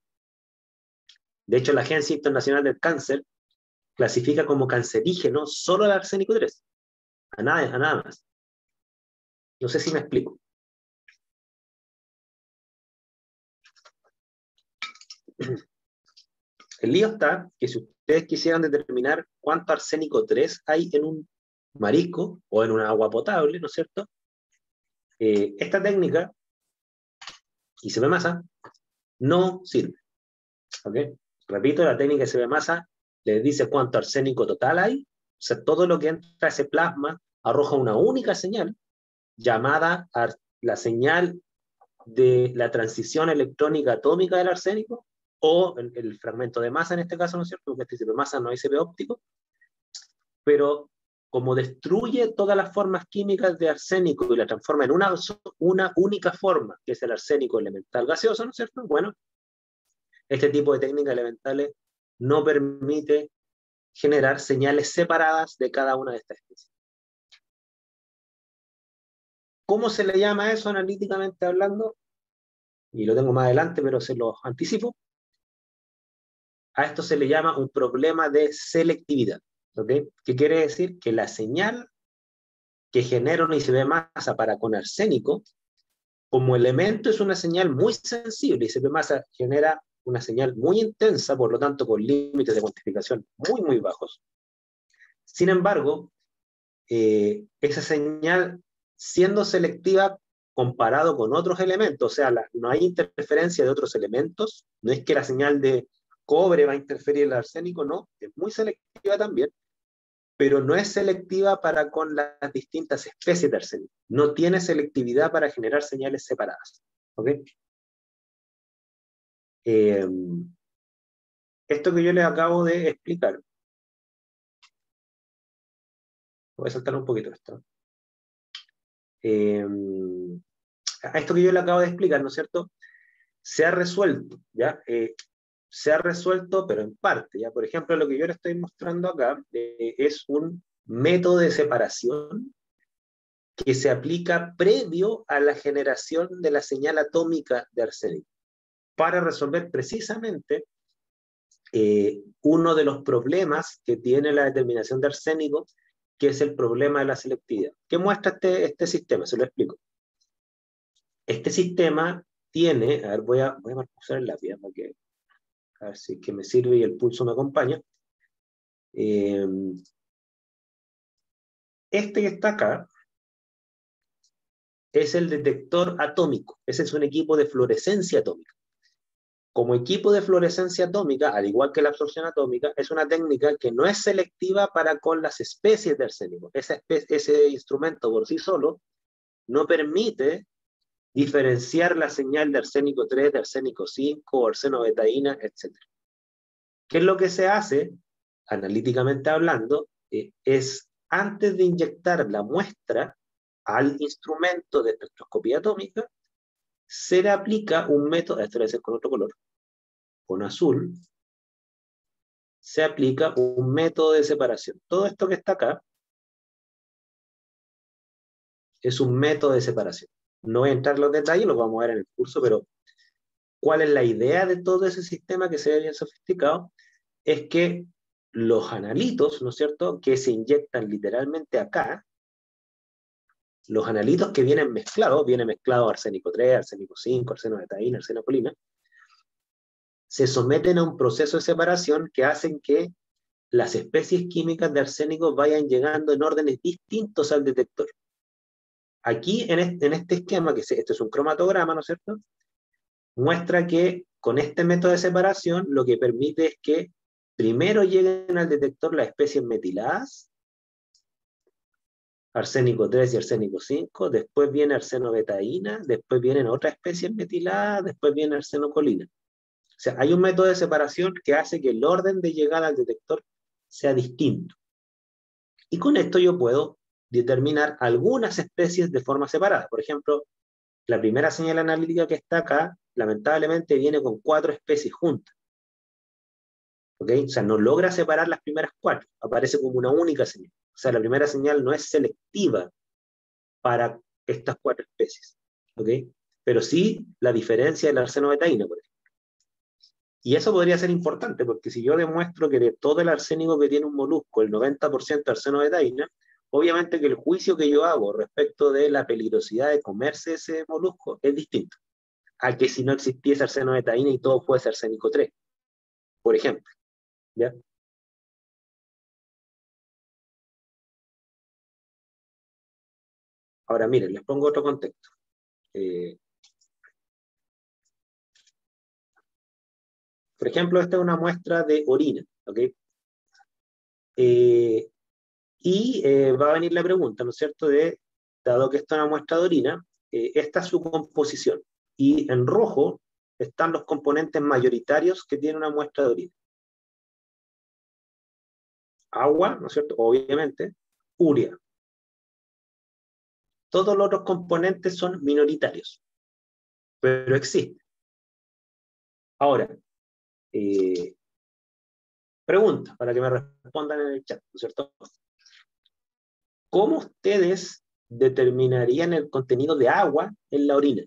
De hecho, la Agencia Internacional del Cáncer clasifica como cancerígeno solo el arsénico 3, a nada más. No sé si me explico. El lío está que si ustedes quisieran determinar cuánto arsénico 3 hay en un marisco o en un agua potable, ¿no es cierto? Esta técnica, ICP masa, no sirve. ¿Ok? Repito, la técnica ICP masa les dice cuánto arsénico total hay, o sea, todo lo que entra a ese plasma arroja una única señal llamada la señal de la transición electrónica atómica del arsénico, o el fragmento de masa en este caso, ¿no es cierto? Porque este ICP masa no es ICP óptico, pero como destruye todas las formas químicas de arsénico y la transforma en una única forma, que es el arsénico elemental gaseoso, ¿no es cierto? Bueno, este tipo de técnicas elementales no permite generar señales separadas de cada una de estas especies. ¿Cómo se le llama eso analíticamente hablando? Y lo tengo más adelante, pero se los anticipo. A esto se le llama un problema de selectividad. ¿Ok? ¿Qué quiere decir? Que la señal que genera una ICP masa para con arsénico, como elemento es una señal muy sensible, ICP masa genera una señal muy intensa, por lo tanto con límites de cuantificación muy, muy bajos. Sin embargo, esa señal, siendo selectiva comparado con otros elementos, o sea, no hay interferencia de otros elementos, no es que la señal de cobre va a interferir el arsénico, no, es muy selectiva también, pero no es selectiva para con las distintas especies de arsénico, no tiene selectividad para generar señales separadas. ¿Ok? Esto que yo les acabo de explicar, voy a saltar un poquito esto. A esto que yo le acabo de explicar, ¿no es cierto? Se ha resuelto, ¿ya? Se ha resuelto, pero en parte, ¿ya? Por ejemplo, lo que yo le estoy mostrando acá es un método de separación que se aplica previo a la generación de la señal atómica de arsénico, para resolver precisamente uno de los problemas que tiene la determinación de arsénico, que es el problema de la selectividad. ¿Qué muestra este sistema? Se lo explico. Este sistema tiene, a ver, voy a usar el lápiz, para que, a ver si que me sirve y el pulso me acompaña. Este que está acá es el detector atómico. Ese es un equipo de fluorescencia atómica. Como equipo de fluorescencia atómica, al igual que la absorción atómica, es una técnica que no es selectiva para con las especies de arsénico. Ese instrumento por sí solo no permite diferenciar la señal de arsénico 3, de arsénico 5, arsenobetaína, etc. ¿Qué es lo que se hace, analíticamente hablando? Es antes de inyectar la muestra al instrumento de espectroscopía atómica, se le aplica un método, esto lo voy a hacer con otro color, con azul, se aplica un método de separación. Todo esto que está acá es un método de separación. No voy a entrar en los detalles, lo vamos a ver en el curso, pero ¿cuál es la idea de todo ese sistema que se ve bien sofisticado? Es que los analitos, ¿no es cierto?, que se inyectan literalmente acá, los analitos que vienen mezclado arsénico 3, arsénico 5, arsenobetaína, arsenocolina, se someten a un proceso de separación que hacen que las especies químicas de arsénico vayan llegando en órdenes distintos al detector. Aquí, en este esquema, que esto es un cromatograma, ¿no es cierto?, muestra que con este método de separación lo que permite es que primero lleguen al detector las especies metiladas, arsénico 3 y arsénico 5, después viene arsenobetaína, después vienen otras especies metiladas, después viene arsenocolina. O sea, hay un método de separación que hace que el orden de llegada al detector sea distinto. Y con esto yo puedo determinar algunas especies de forma separada. Por ejemplo, la primera señal analítica que está acá, lamentablemente viene con 4 especies juntas. ¿Ok? O sea, no logra separar las primeras 4, aparece como una única señal. O sea, la primera señal no es selectiva para estas 4 especies. ¿Ok? Pero sí la diferencia de la arsenobetaína, por ejemplo. Y eso podría ser importante, porque si yo demuestro que de todo el arsénico que tiene un molusco, el 90% arsenobetaína, obviamente que el juicio que yo hago respecto de la peligrosidad de comerse ese molusco es distinto a que si no existiese arsenobetaína y todo fuese arsénico 3, por ejemplo. ¿Ya? Ahora miren, les pongo otro contexto. Por ejemplo, esta es una muestra de orina, ¿ok? Va a venir la pregunta, ¿no es cierto?, dado que esta es una muestra de orina, esta es su composición. Y en rojo están los componentes mayoritarios que tiene una muestra de orina. Agua, ¿no es cierto?, obviamente, urea. Todos los otros componentes son minoritarios, pero existen. Ahora, Pregunta, para que me respondan en el chat, ¿no es cierto? ¿Cómo ustedes determinarían el contenido de agua en la orina?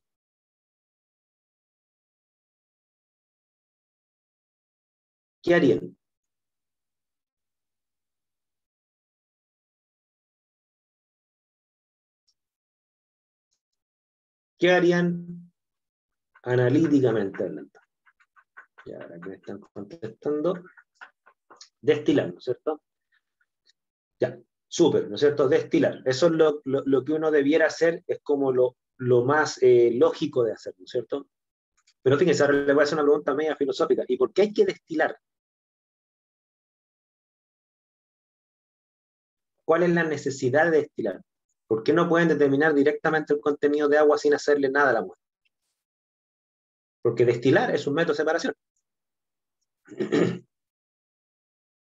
¿Qué harían? ¿Qué harían analíticamente hablando? Y ahora que me están contestando, destilar, ¿no es cierto? Ya, súper, ¿no es cierto? Destilar. Eso es lo que uno debiera hacer, es como lo más lógico de hacer, ¿no es cierto? Pero fíjense, ahora le voy a hacer una pregunta media filosófica. ¿Y por qué hay que destilar? ¿Cuál es la necesidad de destilar? ¿Por qué no pueden determinar directamente el contenido de agua sin hacerle nada a la muestra? Porque destilar es un método de separación.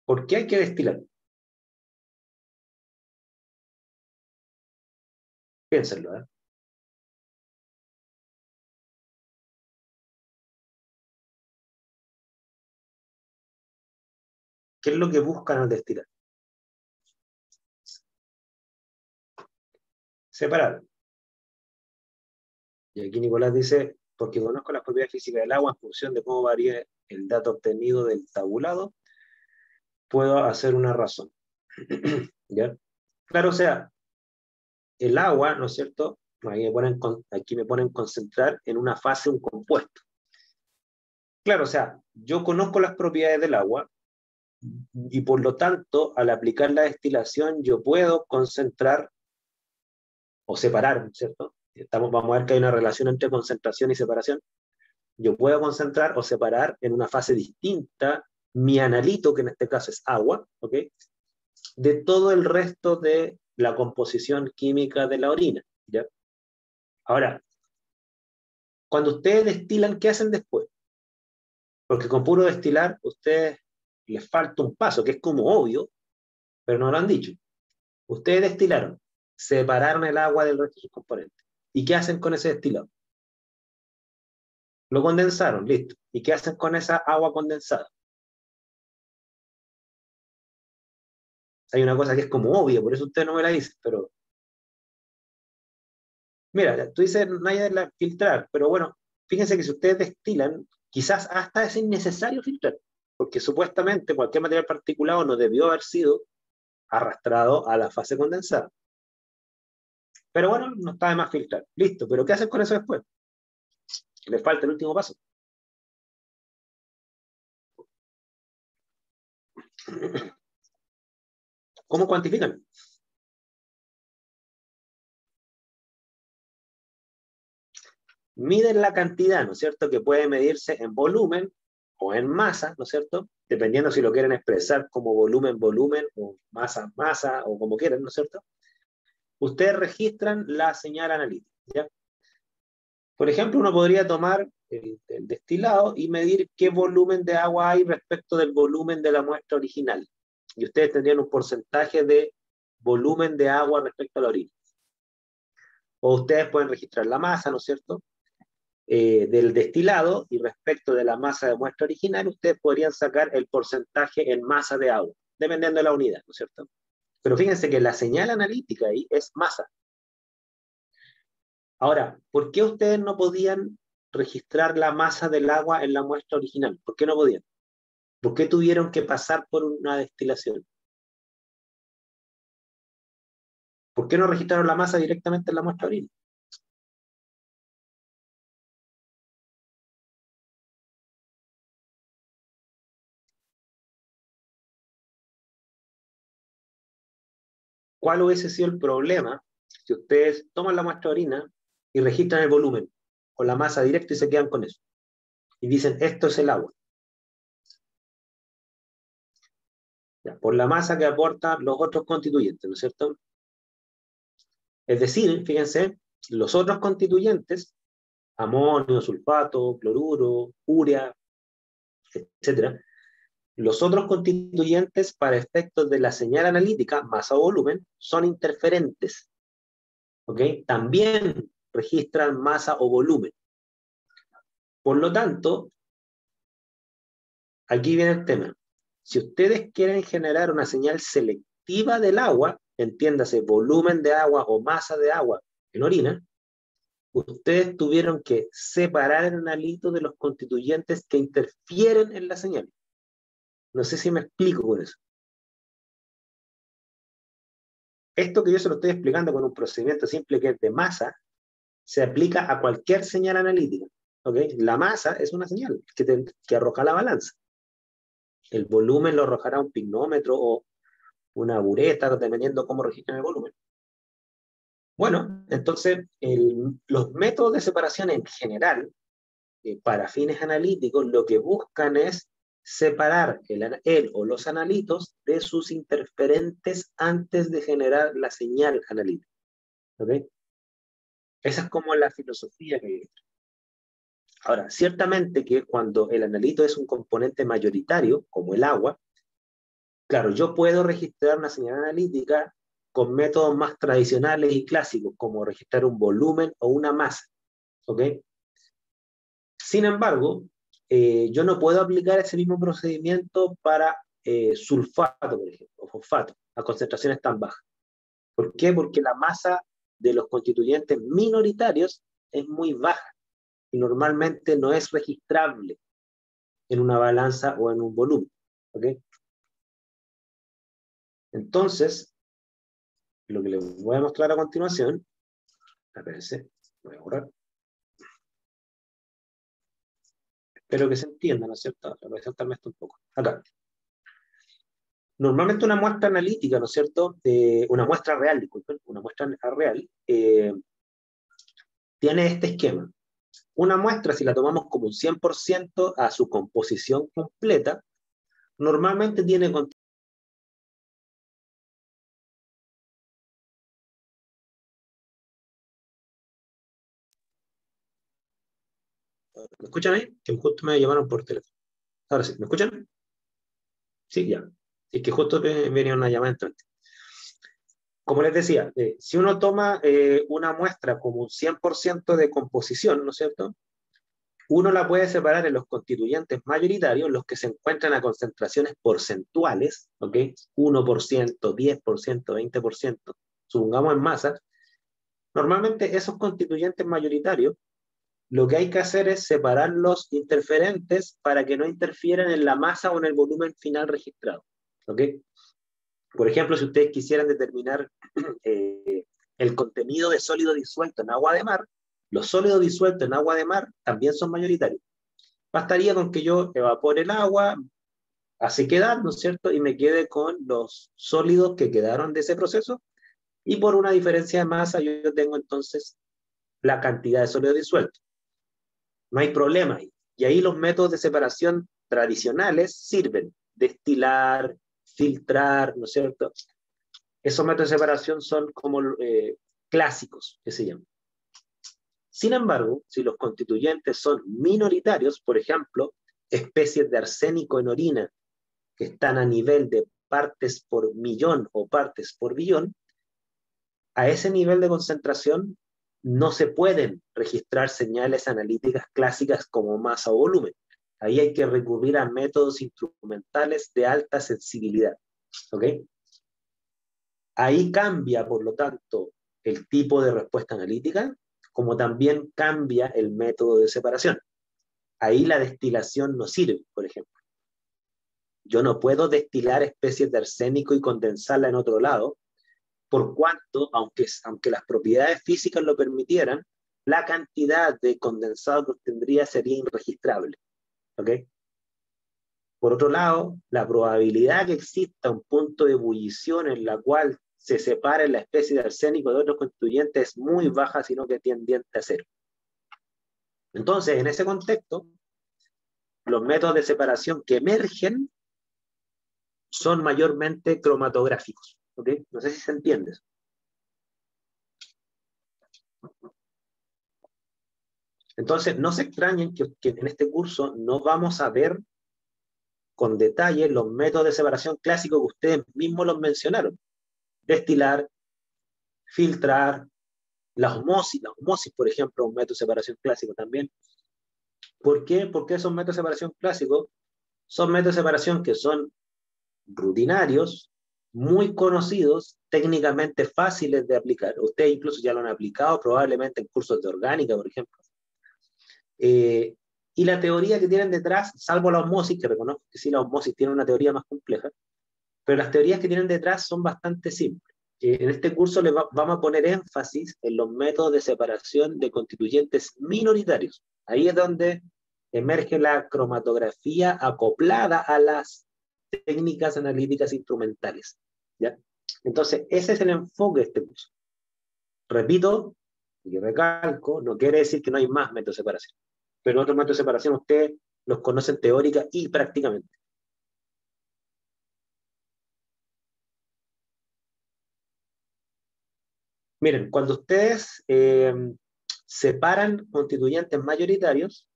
¿Por qué hay que destilar? Piénsenlo, ¿eh? ¿Qué es lo que buscan al destilar? Separar. Y aquí Nicolás dice, porque conozco las propiedades físicas del agua en función de cómo varía el dato obtenido del tabulado, puedo hacer una razón. ¿Ya? Claro, o sea, el agua, ¿no es cierto? Aquí me ponen concentrar en una fase un compuesto. Claro, o sea, yo conozco las propiedades del agua y por lo tanto, al aplicar la destilación, yo puedo concentrar o separar, ¿no es cierto? Vamos a ver que hay una relación entre concentración y separación. Yo puedo concentrar o separar en una fase distinta mi analito, que en este caso es agua, ¿ok? De todo el resto de la composición química de la orina, ¿ya? Ahora, cuando ustedes destilan, ¿qué hacen después? Porque con puro destilar, ustedes les falta un paso, que es como obvio, pero no lo han dicho. Ustedes destilaron, separaron el agua del resto de sus componentes. ¿Y qué hacen con ese destilado? Lo condensaron, listo. ¿Y qué hacen con esa agua condensada? Hay una cosa que es como obvia, por eso usted no me la dice, pero mira, tú dices no hay de filtrar, pero bueno, fíjense que si ustedes destilan, quizás hasta es innecesario filtrar, porque supuestamente cualquier material particulado no debió haber sido arrastrado a la fase condensada. Pero bueno, no está de más filtrar. Listo, pero ¿qué hacen con eso después? Les falta el último paso. ¿Cómo cuantifican? Miden la cantidad, ¿no es cierto?, que puede medirse en volumen o en masa, ¿no es cierto? Dependiendo si lo quieren expresar como volumen, volumen, o masa, masa, o como quieran, ¿no es cierto? Ustedes registran la señal analítica, ¿ya? Por ejemplo, uno podría tomar el destilado y medir qué volumen de agua hay respecto del volumen de la muestra original. Y ustedes tendrían un porcentaje de volumen de agua respecto a la orina. O ustedes pueden registrar la masa, ¿no es cierto?, del destilado, y respecto de la masa de muestra original, ustedes podrían sacar el porcentaje en masa de agua, dependiendo de la unidad, ¿no es cierto? Pero fíjense que la señal analítica ahí es masa. Ahora, ¿por qué ustedes no podían registrar la masa del agua en la muestra original? ¿Por qué no podían? ¿Por qué tuvieron que pasar por una destilación? ¿Por qué no registraron la masa directamente en la muestra original? ¿Cuál hubiese sido el problema si ustedes toman la muestra de orina y registran el volumen con la masa directa y se quedan con eso? Y dicen, esto es el agua. Ya, por la masa que aportan los otros constituyentes, ¿no es cierto? Es decir, fíjense, los otros constituyentes, amonio, sulfato, cloruro, urea, etcétera, los otros constituyentes para efectos de la señal analítica, masa o volumen, son interferentes, ¿ok? También registran masa o volumen. Por lo tanto, aquí viene el tema. Si ustedes quieren generar una señal selectiva del agua, entiéndase, volumen de agua o masa de agua en orina, ustedes tuvieron que separar el analito de los constituyentes que interfieren en la señal. No sé si me explico con eso. Esto que yo se lo estoy explicando con un procedimiento simple que es de masa, se aplica a cualquier señal analítica. ¿Okay? La masa es una señal que arroja la balanza. El volumen lo arrojará un pignómetro o una bureta, dependiendo cómo registren el volumen. Bueno, entonces los métodos de separación en general, para fines analíticos, lo que buscan es separar el o los analitos de sus interferentes antes de generar la señal analítica. ¿Okay? Esa es como la filosofía que hay. Ahora, ciertamente que cuando el analito es un componente mayoritario, como el agua, claro, yo puedo registrar una señal analítica con métodos más tradicionales y clásicos, como registrar un volumen o una masa. ¿Ok? Sin embargo, yo no puedo aplicar ese mismo procedimiento para sulfato, por ejemplo, o fosfato, a concentraciones tan bajas. ¿Por qué? Porque la masa de los constituyentes minoritarios es muy baja y normalmente no es registrable en una balanza o en un volumen. ¿Ok? Entonces, lo que les voy a mostrar a continuación, espérense, voy a borrar. Espero que se entienda, ¿no es cierto? Voy a saltarme esto un poco. Acá. Normalmente una muestra analítica, ¿no es cierto? Una muestra real, disculpen, una muestra real, tiene este esquema. Una muestra, si la tomamos como un 100% a su composición completa, normalmente tiene... ¿Me escuchan ahí? Que justo me llamaron por teléfono. Ahora sí, ¿me escuchan? Sí, ya. Es que justo venía una llamada entrante. Como les decía, si uno toma una muestra como un 100% de composición, ¿no es cierto? Uno la puede separar en los constituyentes mayoritarios, los que se encuentran a concentraciones porcentuales, ¿ok? 1%, 10%, 20%, supongamos en masa. Normalmente esos constituyentes mayoritarios, lo que hay que hacer es separar los interferentes para que no interfieran en la masa o en el volumen final registrado, ¿ok? Por ejemplo, si ustedes quisieran determinar el contenido de sólido disuelto en agua de mar, los sólidos disueltos en agua de mar también son mayoritarios. Bastaría con que yo evapore el agua, a sequedad, ¿no es cierto? Y me quede con los sólidos que quedaron de ese proceso. Y por una diferencia de masa, yo tengo entonces la cantidad de sólido disuelto. No hay problema ahí. Y ahí los métodos de separación tradicionales sirven. Destilar, filtrar, ¿no es cierto? Esos métodos de separación son como clásicos, que se llaman. Sin embargo, si los constituyentes son minoritarios, por ejemplo, especies de arsénico en orina que están a nivel de partes por millón o partes por billón, a ese nivel de concentración no se pueden registrar señales analíticas clásicas como masa o volumen. Ahí hay que recurrir a métodos instrumentales de alta sensibilidad. ¿Ok? Ahí cambia, por lo tanto, el tipo de respuesta analítica, como también cambia el método de separación. Ahí la destilación no sirve, por ejemplo. Yo no puedo destilar especies de arsénico y condensarla en otro lado, por cuanto, aunque las propiedades físicas lo permitieran, la cantidad de condensado que obtendría sería irregistrable. ¿Ok? Por otro lado, la probabilidad que exista un punto de ebullición en la cual se separe la especie de arsénico de otros constituyentes es muy baja, sino que tiende a cero. Entonces, en ese contexto, los métodos de separación que emergen son mayormente cromatográficos. ¿Okay? No sé si se entiende eso. Entonces, no se extrañen que en este curso no vamos a ver con detalle los métodos de separación clásicos que ustedes mismos los mencionaron. Destilar, filtrar, la osmosis, por ejemplo, un método de separación clásico también. ¿Por qué? Porque esos métodos de separación clásicos son métodos de separación que son rutinarios, muy conocidos, técnicamente fáciles de aplicar. Ustedes incluso ya lo han aplicado probablemente en cursos de orgánica, por ejemplo. Y la teoría que tienen detrás, salvo la osmosis, que reconozco que sí, la osmosis tiene una teoría más compleja, pero las teorías que tienen detrás son bastante simples. En este curso vamos a poner énfasis en los métodos de separación de constituyentes minoritarios. Ahí es donde emerge la cromatografía acoplada a las técnicas analíticas instrumentales. ¿Ya? Entonces, ese es el enfoque de este curso. Repito y recalco, no quiere decir que no hay más métodos de separación, pero otros métodos de separación ustedes los conocen teórica y prácticamente. Miren, cuando ustedes separan constituyentes mayoritarios,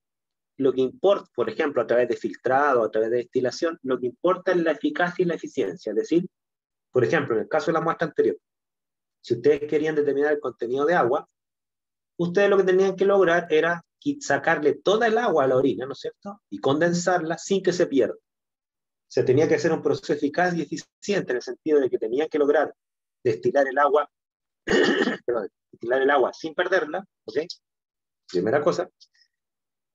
lo que importa, por ejemplo, a través de filtrado, a través de destilación, lo que importa es la eficacia y la eficiencia. Es decir, por ejemplo, en el caso de la muestra anterior, si ustedes querían determinar el contenido de agua, ustedes lo que tenían que lograr era sacarle toda el agua a la orina, ¿no es cierto? Y condensarla sin que se pierda. Se tenía que hacer un proceso eficaz y eficiente en el sentido de que tenían que lograr destilar el agua, perdón, destilar el agua sin perderla, ¿ok? Primera cosa.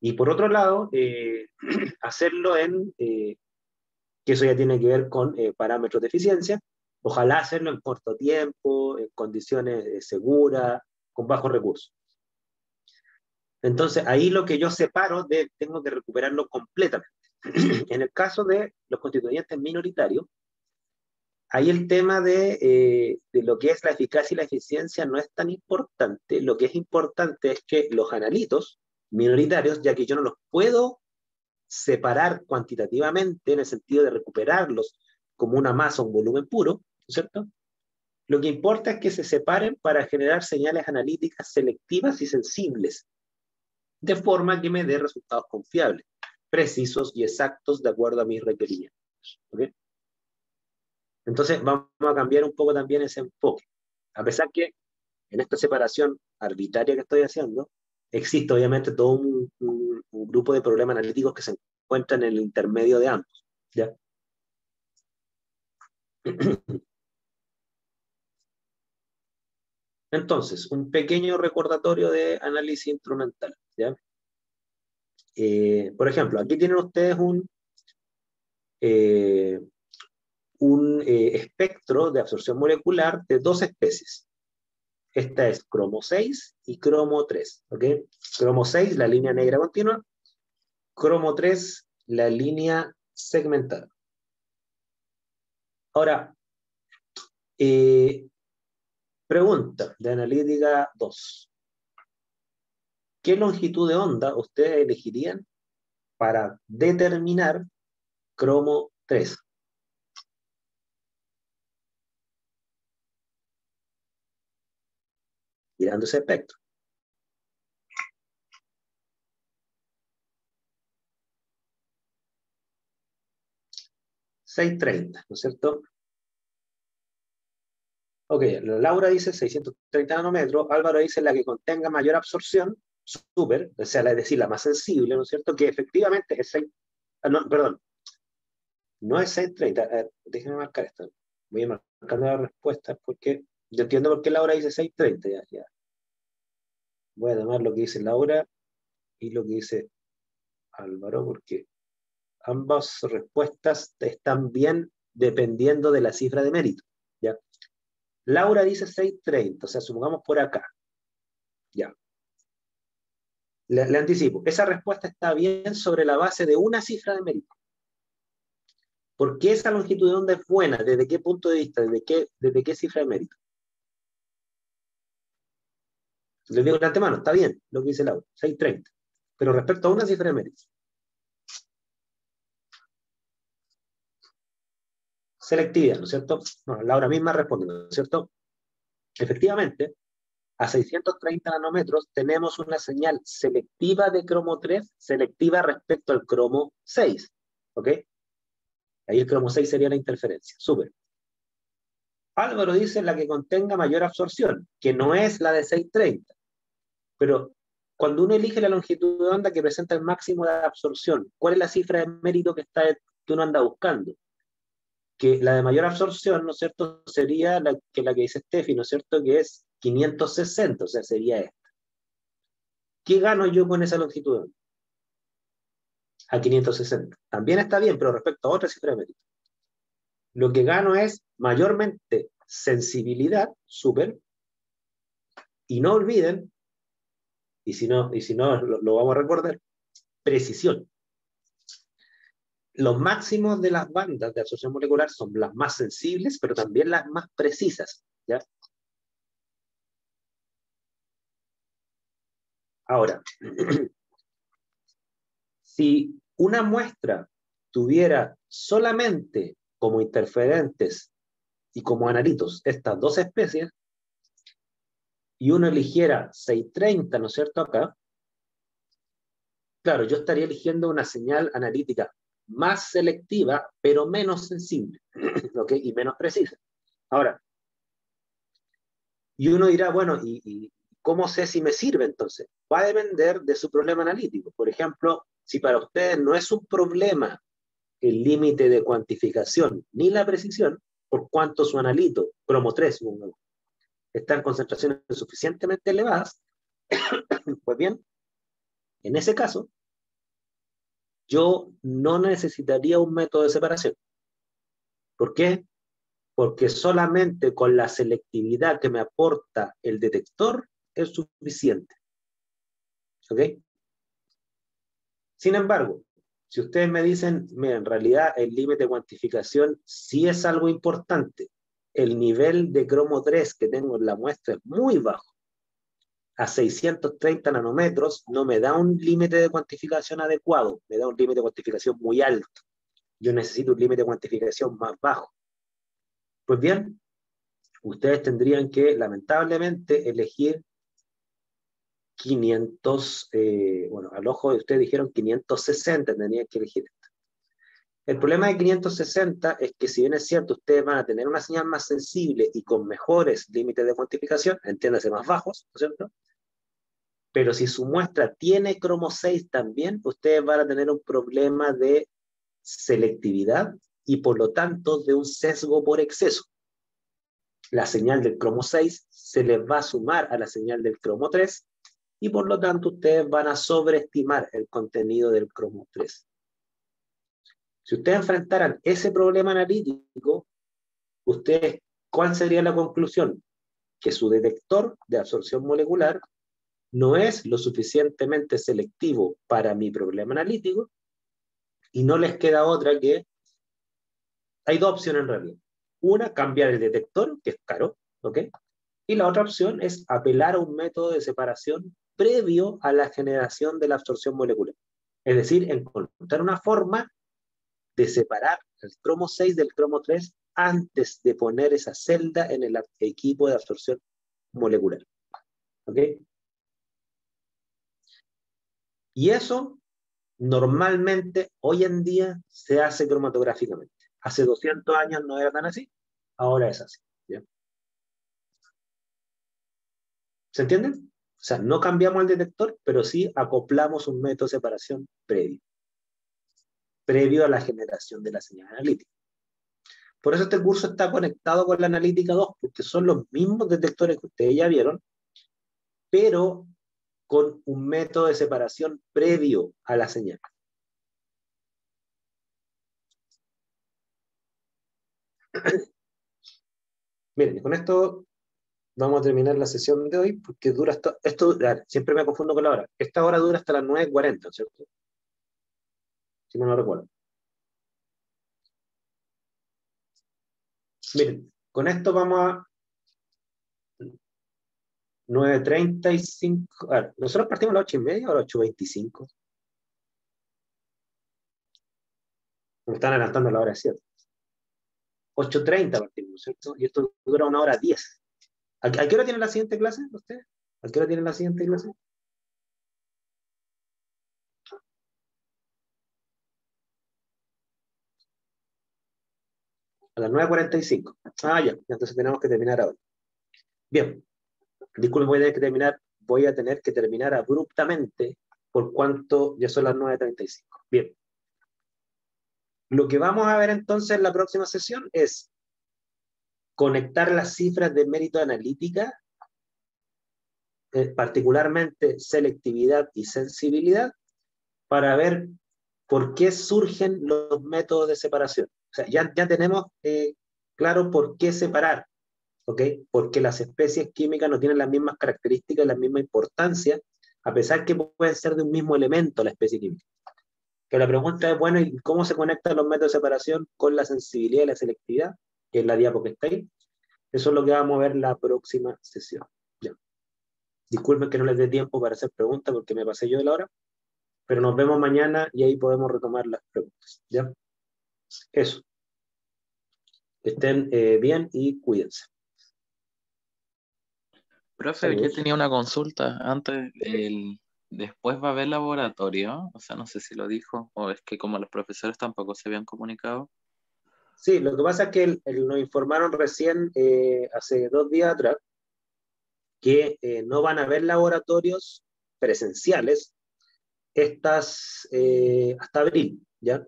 Y por otro lado, hacerlo que eso ya tiene que ver con parámetros de eficiencia, ojalá hacerlo en corto tiempo, en condiciones seguras, con bajos recursos. Entonces, ahí lo que yo separo, tengo que recuperarlo completamente. En el caso de los constituyentes minoritarios, ahí el tema de lo que es la eficacia y la eficiencia no es tan importante. Lo que es importante es que los analitos minoritarios, ya que yo no los puedo separar cuantitativamente en el sentido de recuperarlos como una masa o un volumen puro, ¿cierto? Lo que importa es que se separen para generar señales analíticas selectivas y sensibles, de forma que me dé resultados confiables, precisos y exactos de acuerdo a mis requerimientos. ¿Okay? Entonces vamos a cambiar un poco también ese enfoque. A pesar que en esta separación arbitraria que estoy haciendo, existe obviamente todo un grupo de problemas analíticos que se encuentran en el intermedio de ambos. ¿Ya? Entonces, un pequeño recordatorio de análisis instrumental. ¿Ya? Por ejemplo, aquí tienen ustedes eh, un espectro de absorción molecular de dos especies. Esta es cromo 6 y cromo 3. ¿Okay? Cromo 6, la línea negra continua. Cromo 3, la línea segmentada. Ahora, pregunta de analítica 2. ¿Qué longitud de onda ustedes elegirían para determinar cromo 3? Mirando ese espectro. 630, ¿no es cierto? Ok, Laura dice 630 nanómetros, Álvaro dice la que contenga mayor absorción, súper, o sea, es decir, la más sensible, ¿no es cierto? Que efectivamente es 6, no, perdón, no es 630, déjenme marcar esto, voy a marcar la respuesta porque yo entiendo por qué Laura dice 630, ya. Voy a tomar lo que dice Laura y lo que dice Álvaro, porque ambas respuestas están bien dependiendo de la cifra de mérito, ¿ya? Laura dice 630, o sea, supongamos por acá, ya. Le anticipo, esa respuesta está bien sobre la base de una cifra de mérito. ¿Por qué esa longitud de onda es buena? ¿Desde qué punto de vista? ¿Desde qué cifra de mérito? Les digo de antemano, está bien lo que dice Laura, 630. Pero respecto a una cifra de mérito. Selectividad, ¿no es cierto? Bueno, Laura misma responde, ¿no es cierto? Efectivamente, a 630 nanómetros tenemos una señal selectiva de cromo 3, selectiva respecto al cromo 6. ¿Ok? Ahí el cromo 6 sería la interferencia. Súper. Álvaro dice la que contenga mayor absorción, que no es la de 630. Pero cuando uno elige la longitud de onda que presenta el máximo de absorción, ¿cuál es la cifra de mérito que uno anda buscando? que la de mayor absorción, ¿no es cierto?, sería la que dice Steffi, ¿no es cierto?, que es 560, o sea, sería esta. ¿Qué gano yo con esa longitud? A 560. También está bien, pero respecto a otra cifra de mérito. Lo que gano es mayormente sensibilidad, súper, y no olviden, y si no lo vamos a recordar, precisión. Los máximos de las bandas de absorción molecular son las más sensibles, pero también las más precisas, ¿ya? Ahora, si una muestra tuviera solamente como interferentes y como analitos estas dos especies, y uno eligiera 630, ¿no es cierto?, acá, claro, yo estaría eligiendo una señal analítica más selectiva, pero menos sensible, ¿ok? Y menos precisa. Ahora, y uno dirá, bueno, ¿y cómo sé si me sirve entonces? Va a depender de su problema analítico. Por ejemplo, si para ustedes no es un problema el límite de cuantificación ni la precisión, por cuanto su analito, cromo 3, está en concentraciones suficientemente elevadas, pues bien, en ese caso, yo no necesitaría un método de separación. ¿Por qué? Porque solamente con la selectividad que me aporta el detector es suficiente. ¿Ok? Sin embargo, si ustedes me dicen, mira, en realidad el límite de cuantificación sí es algo importante, el nivel de cromo 3 que tengo en la muestra es muy bajo, a 630 nanómetros no me da un límite de cuantificación adecuado, me da un límite de cuantificación muy alto. Yo necesito un límite de cuantificación más bajo. Pues bien, ustedes tendrían que, lamentablemente, elegir 500, bueno, al ojo de ustedes dijeron 560, tendrían que elegir. El problema de 560 es que si bien es cierto, ustedes van a tener una señal más sensible y con mejores límites de cuantificación, entiéndase más bajos, ¿no es cierto? Pero si su muestra tiene cromo 6 también, ustedes van a tener un problema de selectividad y por lo tanto de un sesgo por exceso. La señal del cromo 6 se les va a sumar a la señal del cromo 3 y por lo tanto ustedes van a sobreestimar el contenido del cromo 3. Si ustedes enfrentaran ese problema analítico, ustedes, ¿cuál sería la conclusión? Que su detector de absorción molecular no es lo suficientemente selectivo para mi problema analítico y no les queda otra que, hay dos opciones en realidad. Una, cambiar el detector, que es caro, ¿ok? Y la otra opción es apelar a un método de separación previo a la generación de la absorción molecular. Es decir, encontrar una forma de separar el cromo 6 del cromo 3 antes de poner esa celda en el equipo de absorción molecular. ¿Ok? Y eso normalmente hoy en día se hace cromatográficamente. Hace 200 años no era tan así, ahora es así. ¿Ya? ¿Se entiende? O sea, no cambiamos el detector, pero sí acoplamos un método de separación previo a la generación de la señal analítica. Por eso este curso está conectado con la analítica 2, porque son los mismos detectores que ustedes ya vieron, pero con un método de separación previo a la señal. Miren, con esto vamos a terminar la sesión de hoy, porque dura esto siempre me confundo con la hora. Esta hora dura hasta las 9:40, ¿cierto? Si no lo recuerdo. Miren, con esto vamos a 9:35. A ver, nosotros partimos a las 8:30 o a las 8:25. Me están adelantando la hora, ¿cierto? 8:30 partimos, ¿cierto? Y esto dura 1:10. ¿A qué hora tienen la siguiente clase ustedes? ¿A qué hora tienen la siguiente clase? A las 9:45. Ah, ya. Entonces tenemos que terminar ahora. Bien. Disculpe, voy a tener que terminar abruptamente por cuanto ya son las 9:35. Bien. Lo que vamos a ver entonces en la próxima sesión es conectar las cifras de mérito analítica, particularmente selectividad y sensibilidad, para ver por qué surgen los métodos de separación. O sea, ya tenemos claro por qué separar, ¿ok? Porque las especies químicas no tienen las mismas características, la misma importancia, a pesar que pueden ser de un mismo elemento la especie química. Pero la pregunta es, bueno, ¿y cómo se conectan los métodos de separación con la sensibilidad y la selectividad? Que es la diapo que está ahí. Eso es lo que vamos a ver la próxima sesión. Ya. Disculpen que no les dé tiempo para hacer preguntas porque me pasé yo de la hora, pero nos vemos mañana y ahí podemos retomar las preguntas. ¿Ya? Eso. Que estén bien y cuídense. Profe, yo Saludos. tenía una consulta antes. Después va a haber laboratorio, o sea, no sé si lo dijo, o es que como los profesores tampoco se habían comunicado. Sí, lo que pasa es que nos informaron recién, hace 2 días atrás, que no van a haber laboratorios presenciales hasta abril, ¿ya?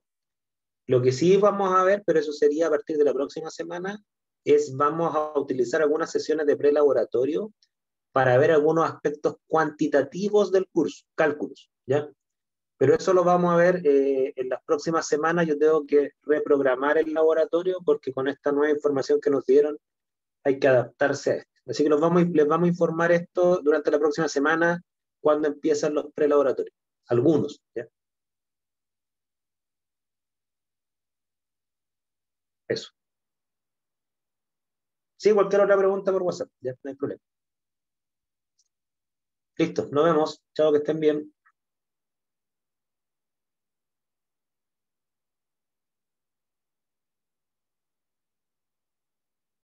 Lo que sí vamos a ver, pero eso sería a partir de la próxima semana, es vamos a utilizar algunas sesiones de prelaboratorio para ver algunos aspectos cuantitativos del curso, cálculos, ¿ya? Pero eso lo vamos a ver en las próximas semanas. Yo tengo que reprogramar el laboratorio porque con esta nueva información que nos dieron hay que adaptarse a esto. Así que les vamos a informar esto durante la próxima semana cuando empiezan los prelaboratorios. Algunos, ¿ya? Eso. Sí, cualquier otra pregunta por WhatsApp, ya no hay problema. Listo, nos vemos. Chao, que estén bien.